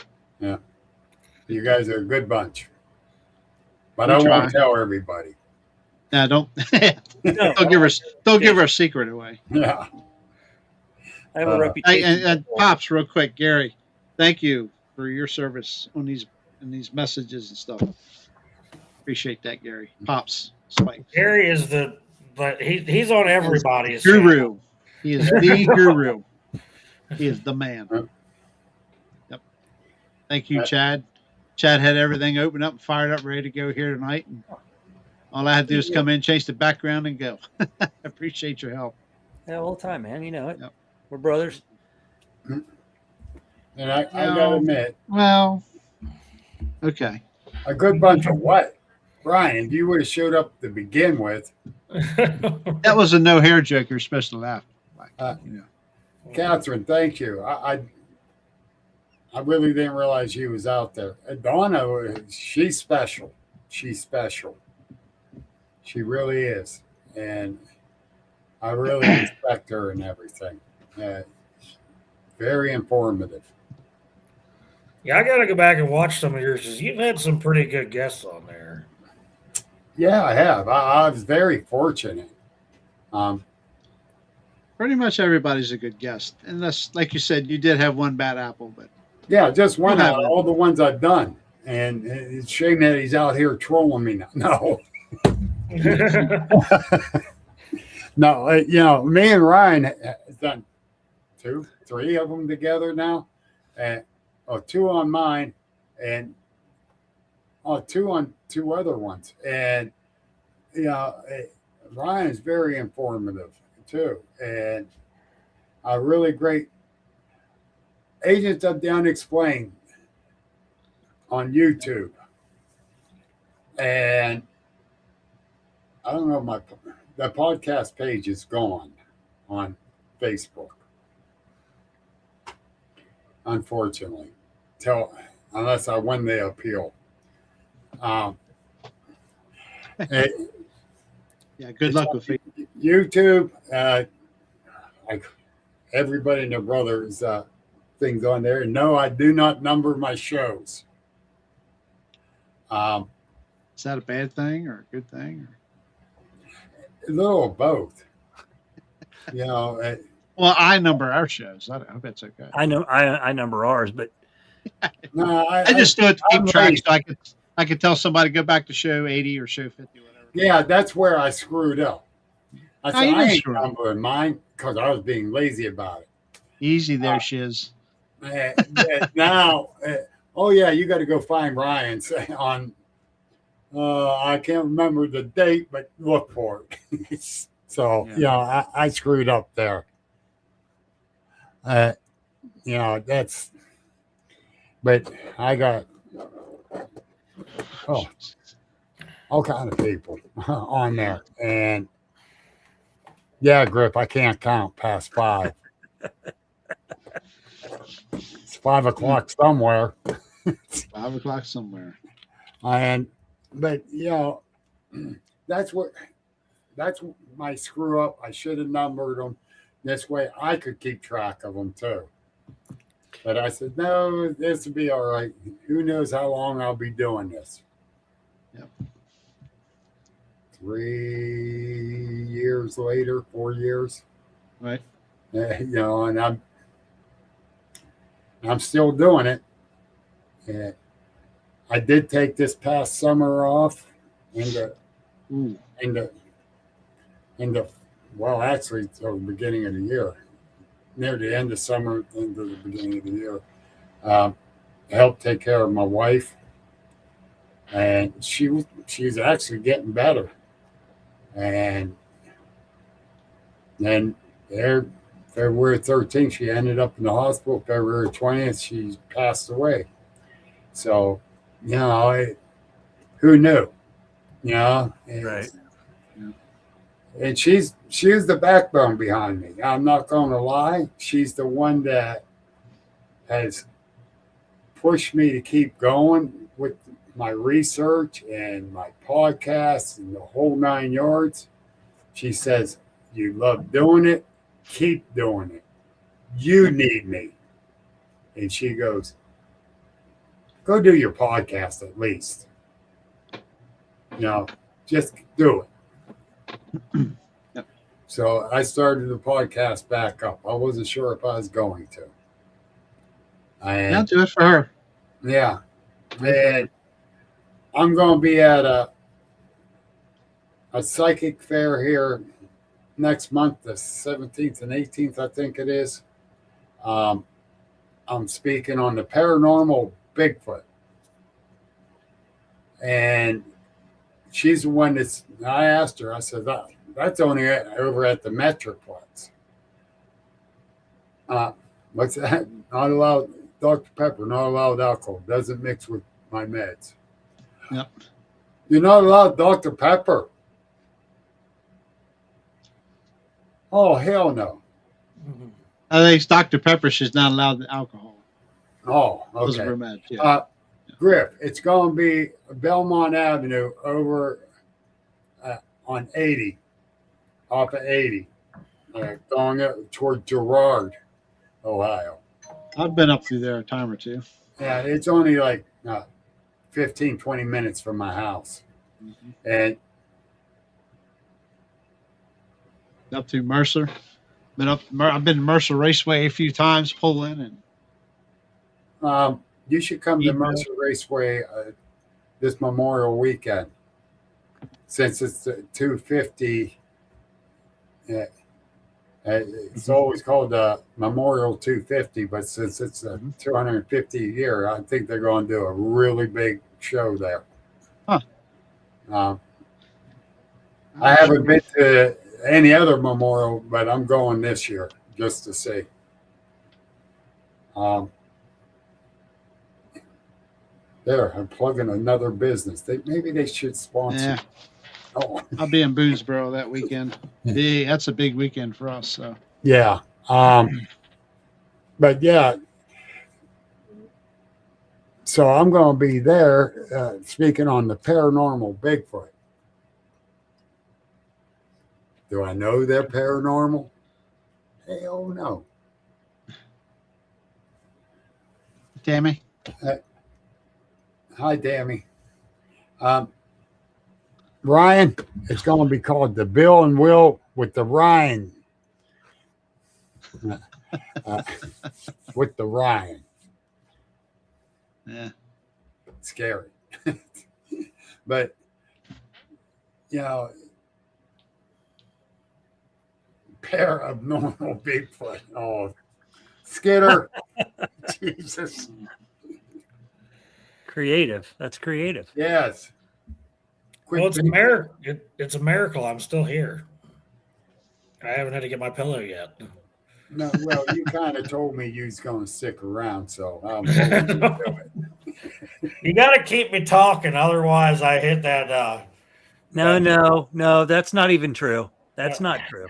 You guys are a good bunch, but We I try. won't tell everybody. Now don't No, don't give her a secret away. Yeah, I have a Hey, reputation. And Pops, real quick, Gary, thank you for your service on these messages and stuff. Appreciate that, Gary. Pops, Spike. Gary is he's on everybody's channel. Guru. He is the guru. He is the man. Yep. Thank you, Chad. Chad had everything opened up, fired up, ready to go here tonight. And all I had to do is come in, change the background, and go. I appreciate your help. Yeah, all the time, man. You know it. Yep. We're brothers. and I gotta admit, Well, okay. a good bunch of what? Brian, if you would have showed up to begin with, That was a no hair joke. You're supposed to laugh. Catherine, thank you. I really didn't realize she was out there. Donna, she's special. She's special. She really is. And I really respect her and everything. Very informative. Yeah, I got to go back and watch some of yours because you've had some pretty good guests on there. Yeah, I have. I was very fortunate. Pretty much everybody's a good guest. Unless, like you said, you did have one bad apple, but Yeah, just one We'll out have of all the ones I've done. And it's a shame that he's out here trolling me now. No. No, me and Ryan has done 2, 3 of them together now. And 2 on mine and 2 on 2 other ones. And, Ryan is very informative too. And a really great Agents of the Unexplained on YouTube. And I don't know, the podcast page is gone on Facebook. Unfortunately. Unless I win the appeal. yeah, good luck with it. YouTube, everybody and their brothers things on there. No, I do not number my shows. Is that a bad thing or a good thing? a little of both. You know, Well, I number our shows. I hope that's okay. I know I number ours, but no, I just do it to keep I'm track, late. so I could tell somebody go back to show 80 or show 50, whatever. Yeah, that's where I screwed up. I No, said, you I didn't ain't screw up. numbering mine because I was being lazy about it. Easy there, shiz. Now, oh yeah, you got to go find Ryan's on. I can't remember the date, but look for it. So I screwed up there. That's. But I got all kind of people on there, and yeah, Grip, I can't count past 5. It's 5 o'clock somewhere. 5 o'clock somewhere. But that's my screw up. I should have numbered them. This way I could keep track of them too. But I said, no, this will be all right. Who knows how long I'll be doing this? Yep. 3 years later, 4 years. Right. And I'm still doing it. I did take this past summer off actually till the beginning of the year, near the end of summer into the beginning of the year. Helped take care of my wife, and she's actually getting better. And then February 13th, she ended up in the hospital. February 20th, she passed away. So, who knew? right. And she's the backbone behind me. I'm not going to lie. She's the one that has pushed me to keep going with my research and my podcasts and the whole 9 yards. She says, you love doing it. Keep doing it. You need me. And she goes, go do your podcast at least. Just do it. Yep. So I started the podcast back up. I wasn't sure if I was going to. Yeah, do it for her. Yeah. And I'm going to be at a psychic fair here next month, the 17th and 18th, I think it is. I'm speaking on the paranormal Bigfoot. And she's the one I asked her, I said, that's only over at the Metroplex. What's that? Not allowed, Dr. Pepper, not allowed alcohol. Doesn't mix with my meds. Yep. You're not allowed Dr. Pepper. Oh, hell no. I think it's Dr. Pepper. She's not allowed the alcohol. Oh, Those are okay. her meds, yeah. Griff, it's going to be Belmont Avenue over on 80, off of 80, going up toward Girard, Ohio. I've been up through there a time or two. Yeah, it's only like 15, 20 minutes from my house. Mm-hmm. And Up through Mercer. I've been to Mercer Raceway a few times, pulling and you should come to Mercer Raceway this Memorial weekend. Since it's 250, it's always called the Memorial 250, but since it's 250 a year, I think they're going to do a really big show there. Huh. I haven't been to any other memorial, but I'm going this year just to see. There, I'm plugging another business. Maybe they should sponsor. Yeah. Oh. I'll be in Boonesboro that weekend. Yeah, that's a big weekend for us. So. Yeah. But yeah. So I'm going to be there speaking on the paranormal Bigfoot. Do I know they're paranormal? Hell no. Tammy? Hi, Tammy. Ryan, it's going to be called the Bill and Will with the Ryan. With the Ryan. Yeah. Scary. But, you know, pair of normal Bigfoot. Oh, Skitter. Jesus. Creative. That's creative. Yes. Well, it's a miracle. It's a miracle I'm still here. I haven't had to get my pillow yet. No, well, you kind of told me you was going to stick around, so I'm hoping you do it. You got to keep me talking, otherwise I hit that. No, that's not even true. That's not true.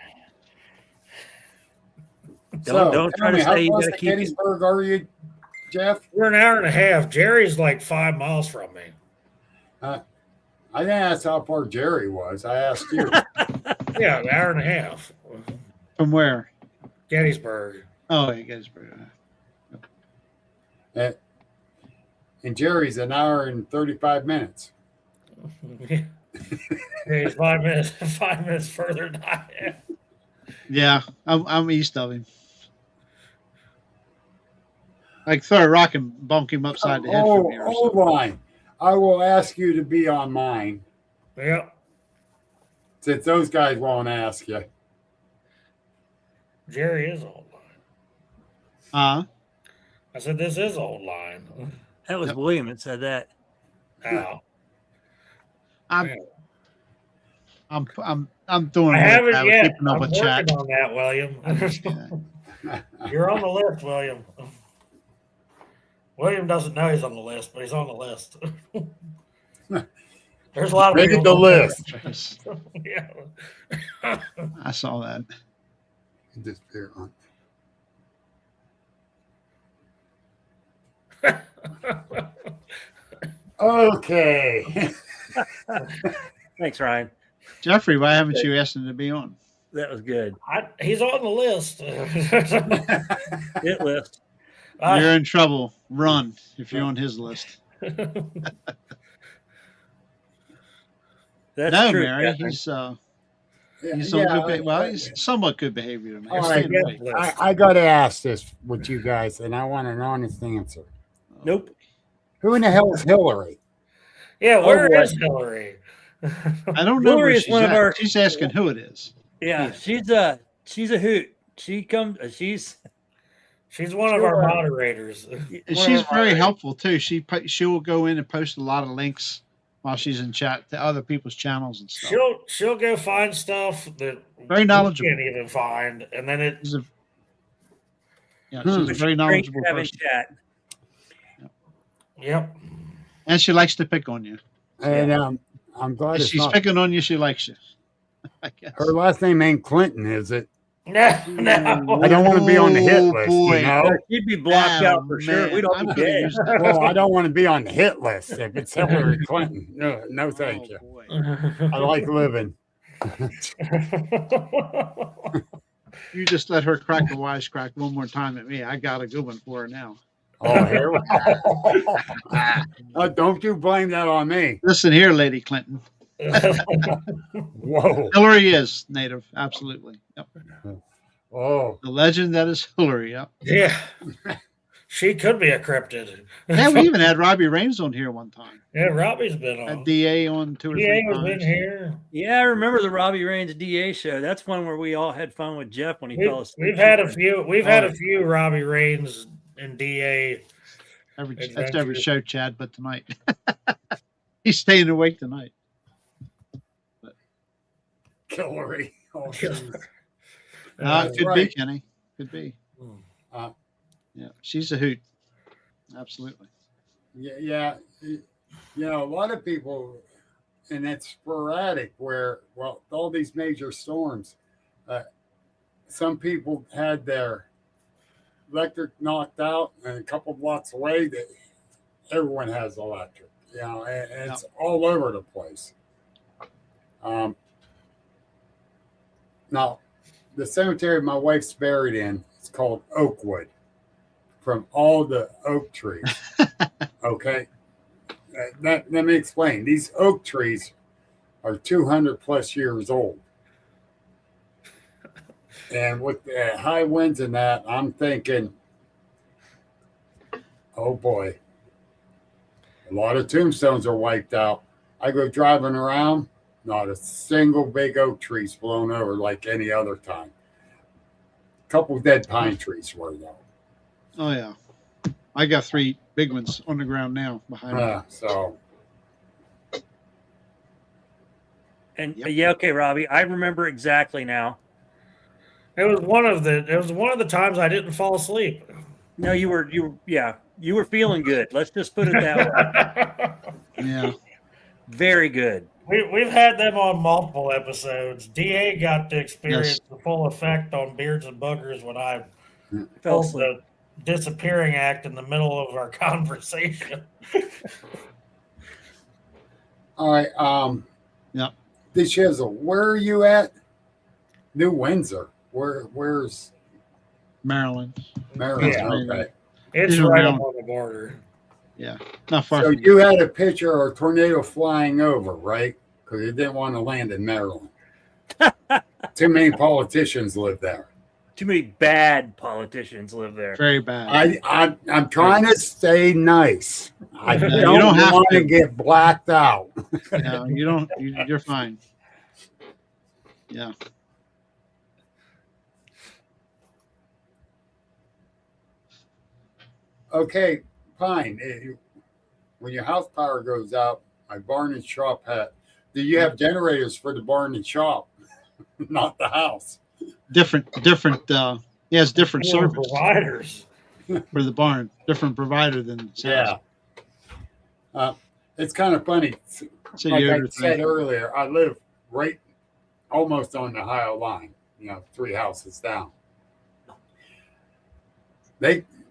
Don't try to say you got to keep. Gettysburg are you, Jeff? We're an hour and a half. Jerry's like 5 miles from me. I didn't ask how far Jerry was. I asked you. Yeah, an hour and a half. From where? Gettysburg. Oh, yeah, Gettysburg. And Jerry's an hour and 35 minutes. He's 5 minutes. 5 minutes further than I am. Yeah, I'm east of him. Like throw a rock and bonk him upside the head from here. Hold on. I will ask you to be on mine. Yep. Since those guys won't ask you. Jerry is old line. Uh I said this is old line. That was William that said that. Ow. I'm doing. I haven't yet. Keeping up I'm with working chat. on that, William. You're on the list, William. William doesn't know he's on the list, but he's on the list. There's a lot of Make it the list. Yeah. I saw that. Disappear on. Okay. Thanks, Ryan. Jeffrey, why haven't you asked him to be on? That was good. He's on the list. Hit list. You're in trouble. Run if you're on his list. That's no, true. Mary, Catherine. he's on good. Well, he's somewhat good behavior. All right, I got to ask this with you guys, and I want an honest answer. Nope. Who in the hell is Hillary? Yeah, where is Hillary? I don't know. Hillary is one of our. She's asking who it is. Yeah, she's a hoot. She comes. She's one of our moderators. And she's very helpful too. She will go in and post a lot of links while she's in chat to other people's channels and stuff. She'll go find stuff that very knowledgeable. We can't even find, and then she's a very knowledgeable person. Chat. Yep. And she likes to pick on you. And I'm glad if she's picking on you. She likes you. I guess. Her last name ain't Clinton, is it? No. I don't want to be on the hit list. Boy. You know? She'd be blocked out for sure. We don't I'm get it. Well, I don't want to be on the hit list if it's Hillary Clinton. No, thank you. Boy. I like living. You just let her crack the wisecrack one more time at me. I got a good one for her now. Oh, here we go. Don't you blame that on me. Listen here, Lady Clinton. Whoa. Hillary is native. Absolutely. Yep. Oh. The legend that is Hillary. Yep. Yeah. She could be a cryptid. Yeah, we even had Robbie Raines on here one time. Yeah, Robbie's been on. Had DA on 2 or 3 DA times. was in here. Yeah, I remember the Robbie Raines DA show. That's one where we all had fun with Jeff when he fell asleep. We've had a few. We've had a few Robbie Raines and DA. That's every show, Chad, but tonight. He's staying awake tonight. Hillary. Oh, could be, Kenny. Could be. Yeah, she's a hoot. Absolutely. Yeah. You know, a lot of people, and it's sporadic where, well, all these major storms, some people had their electric knocked out, and a couple blocks away, that everyone has electric. You know, and it's all over the place. Now, the cemetery my wife's buried in is called Oakwood, from all the oak trees. Okay, let me explain. These oak trees are 200 plus years old. And with the high winds and that, I'm thinking, oh boy, a lot of tombstones are wiped out. I go driving around, not a single big oak tree's blown over like any other time. A couple dead pine trees were though. Oh yeah, I got 3 big ones on the ground now behind me. So. And Yep. yeah, okay, Robbie, I remember exactly now. It was one of the times I didn't fall asleep. No, you were feeling good. Let's just put it that way. Yeah. Very good. We've had them on multiple episodes. DA got to experience Yes. the full effect on Beards and Boogers when I Fell pulled asleep. the disappearing act in the middle of our conversation. All right. Yep. This Shizzle, where are you at? New Windsor. Where's Maryland. Maryland? Yeah. Okay. It's These are right around- up on the border. Yeah. Not far So from you had a picture of a tornado flying over, right? Because you didn't want to land in Maryland. Too many politicians live there. Too many bad politicians live there. Very bad. I'm trying to stay nice. I Yeah, you don't, don't have want to to. get blacked out. Yeah, you don't. You're fine. Yeah. Okay, fine. When your house power goes out, my barn and shop do you have generators for the barn and shop? Not the house. Different. It's different Four service providers. for the barn. Different provider than Yeah. It's kind of funny. It's a Like I year said earlier, I live right almost on the Ohio line, 3 houses down.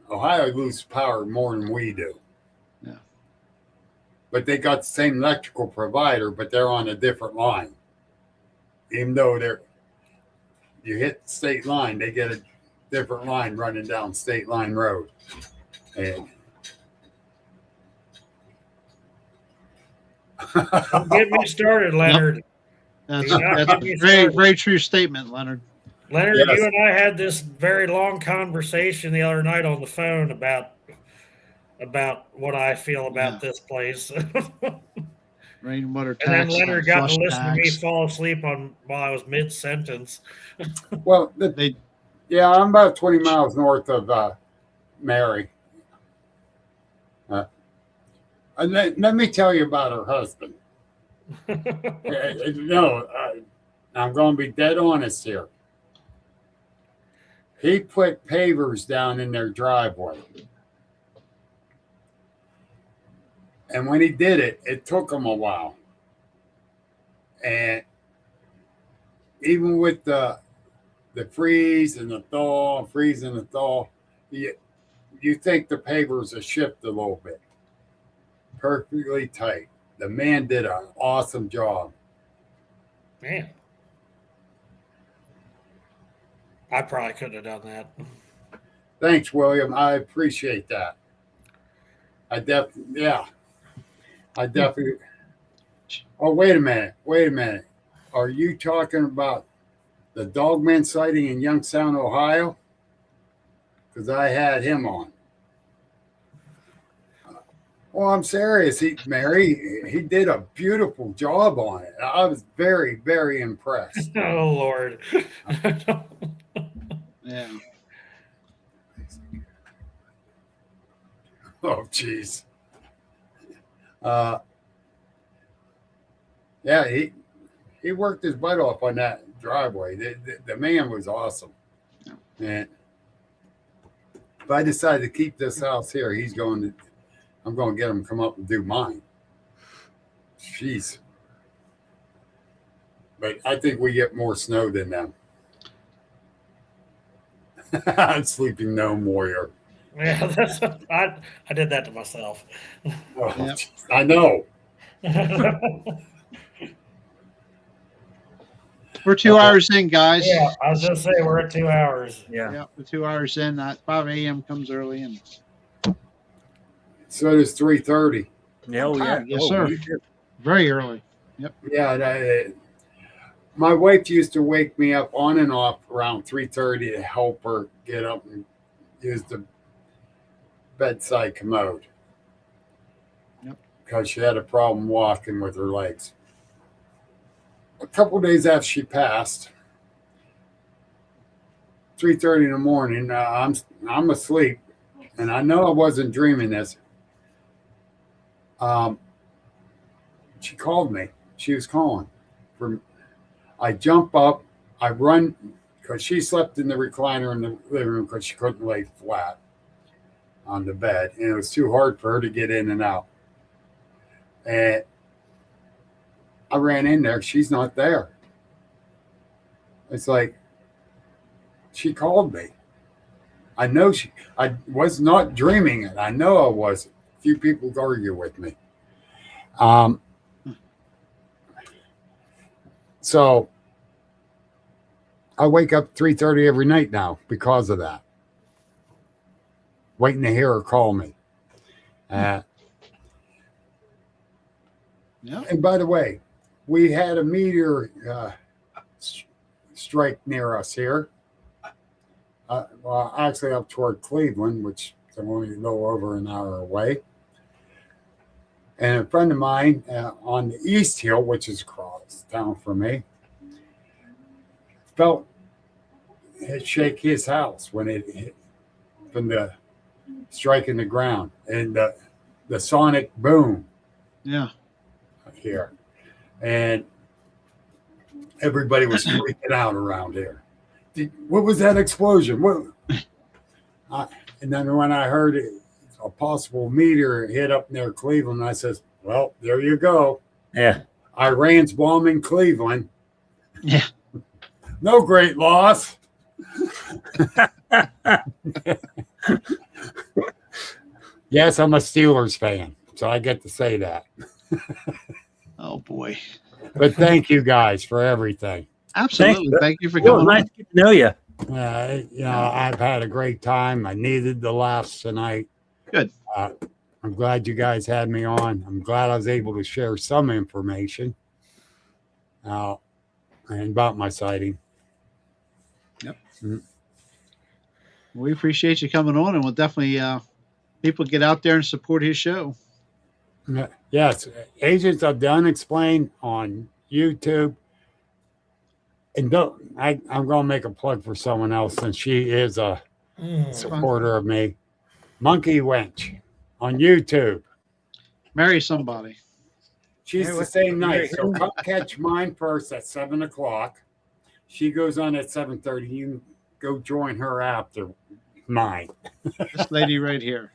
Ohio loses power more than we do. Yeah. But they got the same electrical provider, but they're on a different line. Even though you hit the state line, they get a different line running down State Line Road. And Don't get me started, Leonard. That's Yeah, a give me a very, start. very true statement, Leonard. Leonard, Yes. you and I had this very long conversation the other night on the phone about what I feel about Yeah. this place. Rainwater tax. And then Leonard got to flush listen to me tax. fall asleep while I was mid sentence. well, They I'm about 20 miles north of Mary. And let me tell you about her husband. No, I'm going to be dead honest here. He put pavers down in their driveway. And when he did it, it took him a while. And even with the freeze and the thaw, you think the pavers are shift a little bit. Perfectly tight. The man did an awesome job. Man. I probably couldn't have done that. Thanks, William. I appreciate that. I definitely. Oh, wait a minute. Are you talking about the Dogman sighting in Youngstown, Ohio? Because I had him on. Well, I'm serious. Mary, he did a beautiful job on it. I was very, very impressed. Oh, Lord. yeah. Oh, jeez. Yeah, he worked his butt off on that driveway. The man was awesome. And if I decide to keep this house here, I'm going to get him to come up and do mine. Jeez. But I think we get more snow than them. I'm sleeping no more. Yeah, I did that to myself. Oh, Yep. I know. We're 2 hours in, guys. Yeah, I was just saying we're at 2 hours. Yeah. Yeah, we're 2 hours in. 5 a.m. comes early, and So does 3:30. Yeah, oh, yeah. Yes, Oh, sir. we did. very early. Yeah, my wife used to wake me up on and off around 3:30 to help her get up and use the bedside commode. Yep. Because she had a problem walking with her legs. A couple of days after she passed, 3:30 in the morning, I'm asleep, and I know I wasn't dreaming this. She called me. She was calling for. I jump up, I run because she slept in the recliner in the living room because she couldn't lay flat on the bed, and it was too hard for her to get in and out. And I ran in there. She's not there. It's like she called me. I know I was not dreaming it. I know I wasn't. A few people argue with me. So I wake up 3:30 every night now because of that. Waiting to hear her call me. Yeah. And by the way, we had a meteor strike near us here. Well, actually up toward Cleveland, which is only a little over an hour away. And a friend of mine on the East Hill, which is across town from me, felt it shake his house when it hit from the striking the ground and the sonic boom. Yeah. Here. And everybody was freaking out around here. What was that explosion? And then when I heard a possible meteor hit up near Cleveland, I says, well, there you go. Yeah. Iran's bombing Cleveland. Yeah. No great loss. Yes, I'm a Steelers fan, so I get to say that. Oh boy. But thank you guys for everything. Absolutely. Thank you for It was coming nice on. to get to know you. I've had a great time. I needed the laughs tonight. Good. I'm glad you guys had me on. I'm glad I was able to share some information and about my sighting. Yep. We appreciate you coming on, and we'll definitely people get out there and support his show. Yes, Agents of the Unexplained on YouTube. And I'm going to make a plug for someone else since she is a supporter of me. Monkey Wench on YouTube. Marry somebody. She's the same night. So come catch mine first at 7:00. She goes on at 7:30. You can go join her after mine. This lady right here,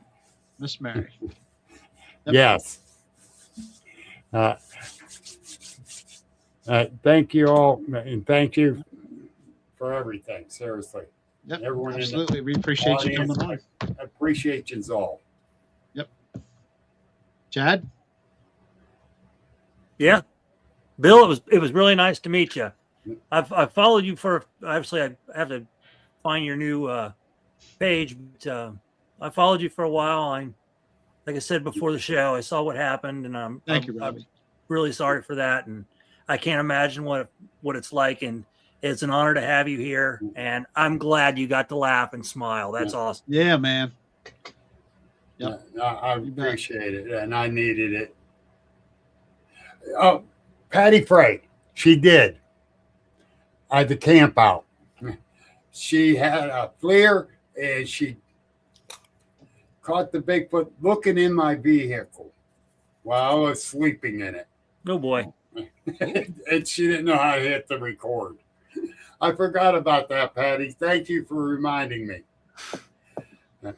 Miss Mary. Yep. Yes. Thank you all, and thank you for everything. Seriously. Yep. Everyone Absolutely. We appreciate you coming on. I appreciate you all. Yep. Chad? Yeah, Bill, it was really nice to meet you. I've followed you for obviously I have to find your new page, but I followed you for a while. Like I said before the show, I saw what happened, and Thank you, Robbie. I'm really sorry for that, and I can't imagine what it's like. And it's an honor to have you here, and I'm glad you got to laugh and smile. That's awesome. Yeah, man. Yep. I appreciate it, and I needed it. Oh, Patty Frey, she did. I had to camp out. She had a flare, and she caught the Bigfoot looking in my vehicle while I was sleeping in it. Oh boy. And she didn't know how to hit the record. I forgot about that, Patty. Thank you for reminding me.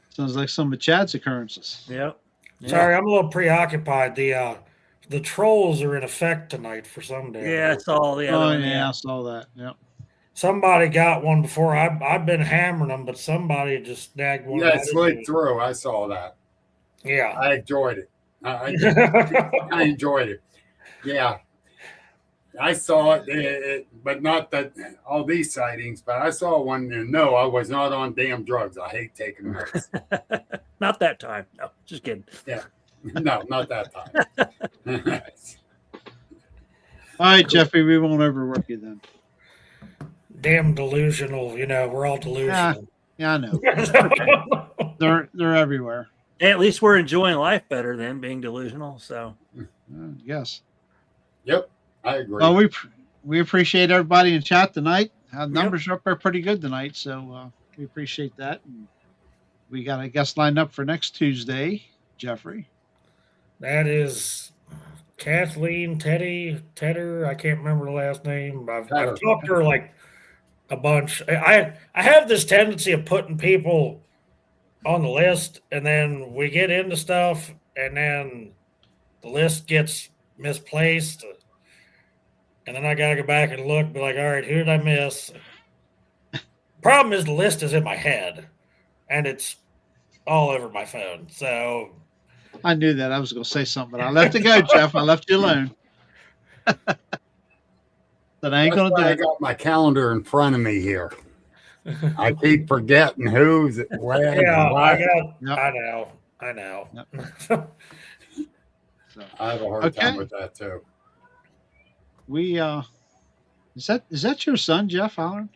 Sounds like some of Chad's occurrences. Yep. Sorry, I'm a little preoccupied. The trolls are in effect tonight for some day. Yeah, it's all the Oh, other. yeah, I saw that. Yep. Somebody got one before. I've been hammering them, but somebody just snagged one. Yeah, it slid through. I saw that. Yeah. I enjoyed it. I enjoyed it. Yeah. I saw it, but not that all these sightings, but I saw one, and no, I was not on damn drugs. I hate taking drugs. Not that time. No, just kidding. Yeah. No, not that time. All right, Jeffrey, we won't overwork you then. Damn delusional. We're all delusional. Yeah, I know. They're everywhere. Hey, at least we're enjoying life better than being delusional. So, Yes. Yep, I agree. Well, we appreciate everybody in chat tonight. Numbers are up there pretty good tonight, so we appreciate that. And we got a guest lined up for next Tuesday, Jeffrey. That is Kathleen Tedder. I can't remember the last name. I've talked to her like a bunch. I have this tendency of putting people on the list, and then we get into stuff, and then the list gets misplaced, and then I gotta go back and look, be like, all right, who did I miss? Problem is the list is in my head, and it's all over my phone. So I knew that. I was going to say something, but I left it go, Jeff. I left you alone. But I ain't going to do it. I got my calendar in front of me here. I keep forgetting who's when. Yeah, I know. Yep. So, I have a hard time with that too. We is that your son, Jeff Allen?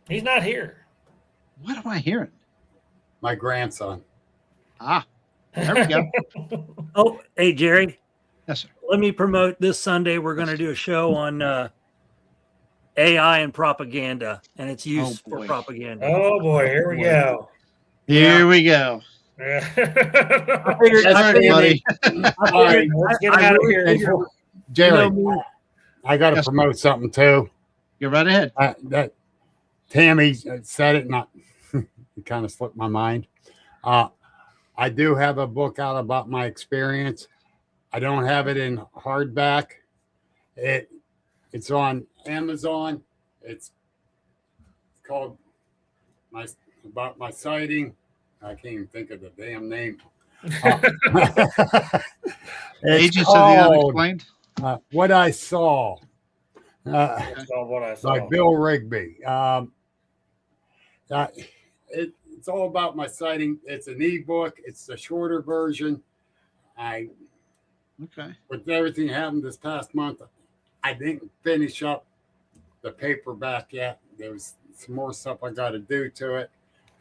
He's not here. What am I hearing? My grandson. Ah, there we go. oh, hey, Jerry. Yes, sir. Let me promote this Sunday. We're going to do a show on AI and propaganda and its use for propaganda. Oh boy, here we go. Here we go. Yeah. I figured, buddy. Let's get out of here. Jerry, I got to promote something too. Get right ahead. That Tammy said it, not it kind of slipped my mind. I do have a book out about my experience. I don't have it in hardback. It's on Amazon. It's called about my sighting. I can't even think of the damn name. Agents of the Unexplained. What I Saw. That's all what I saw. By Bill Rigby. It's all about my sighting. It's an ebook. It's the shorter version. With everything happened this past month, I didn't finish up the paperback yet. There was some more stuff I got to do to it,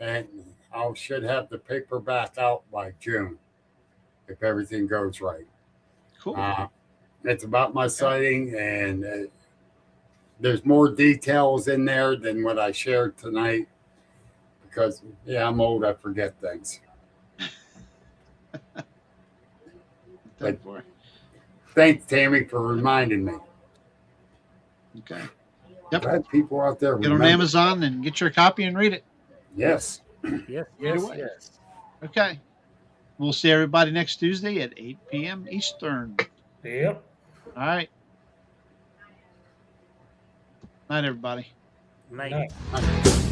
and I should have the paperback out by June if everything goes right. Cool. It's about my sighting, and there's more details in there than what I shared tonight because, I'm old. I forget things. But thanks, Tammy, for reminding me. Okay. Yep. Glad people out there get on Amazon and get your copy and read it. Yes. Yes. Okay. We'll see everybody next Tuesday at 8 p.m. Eastern. Yep. All right. Night, everybody. Night. Night.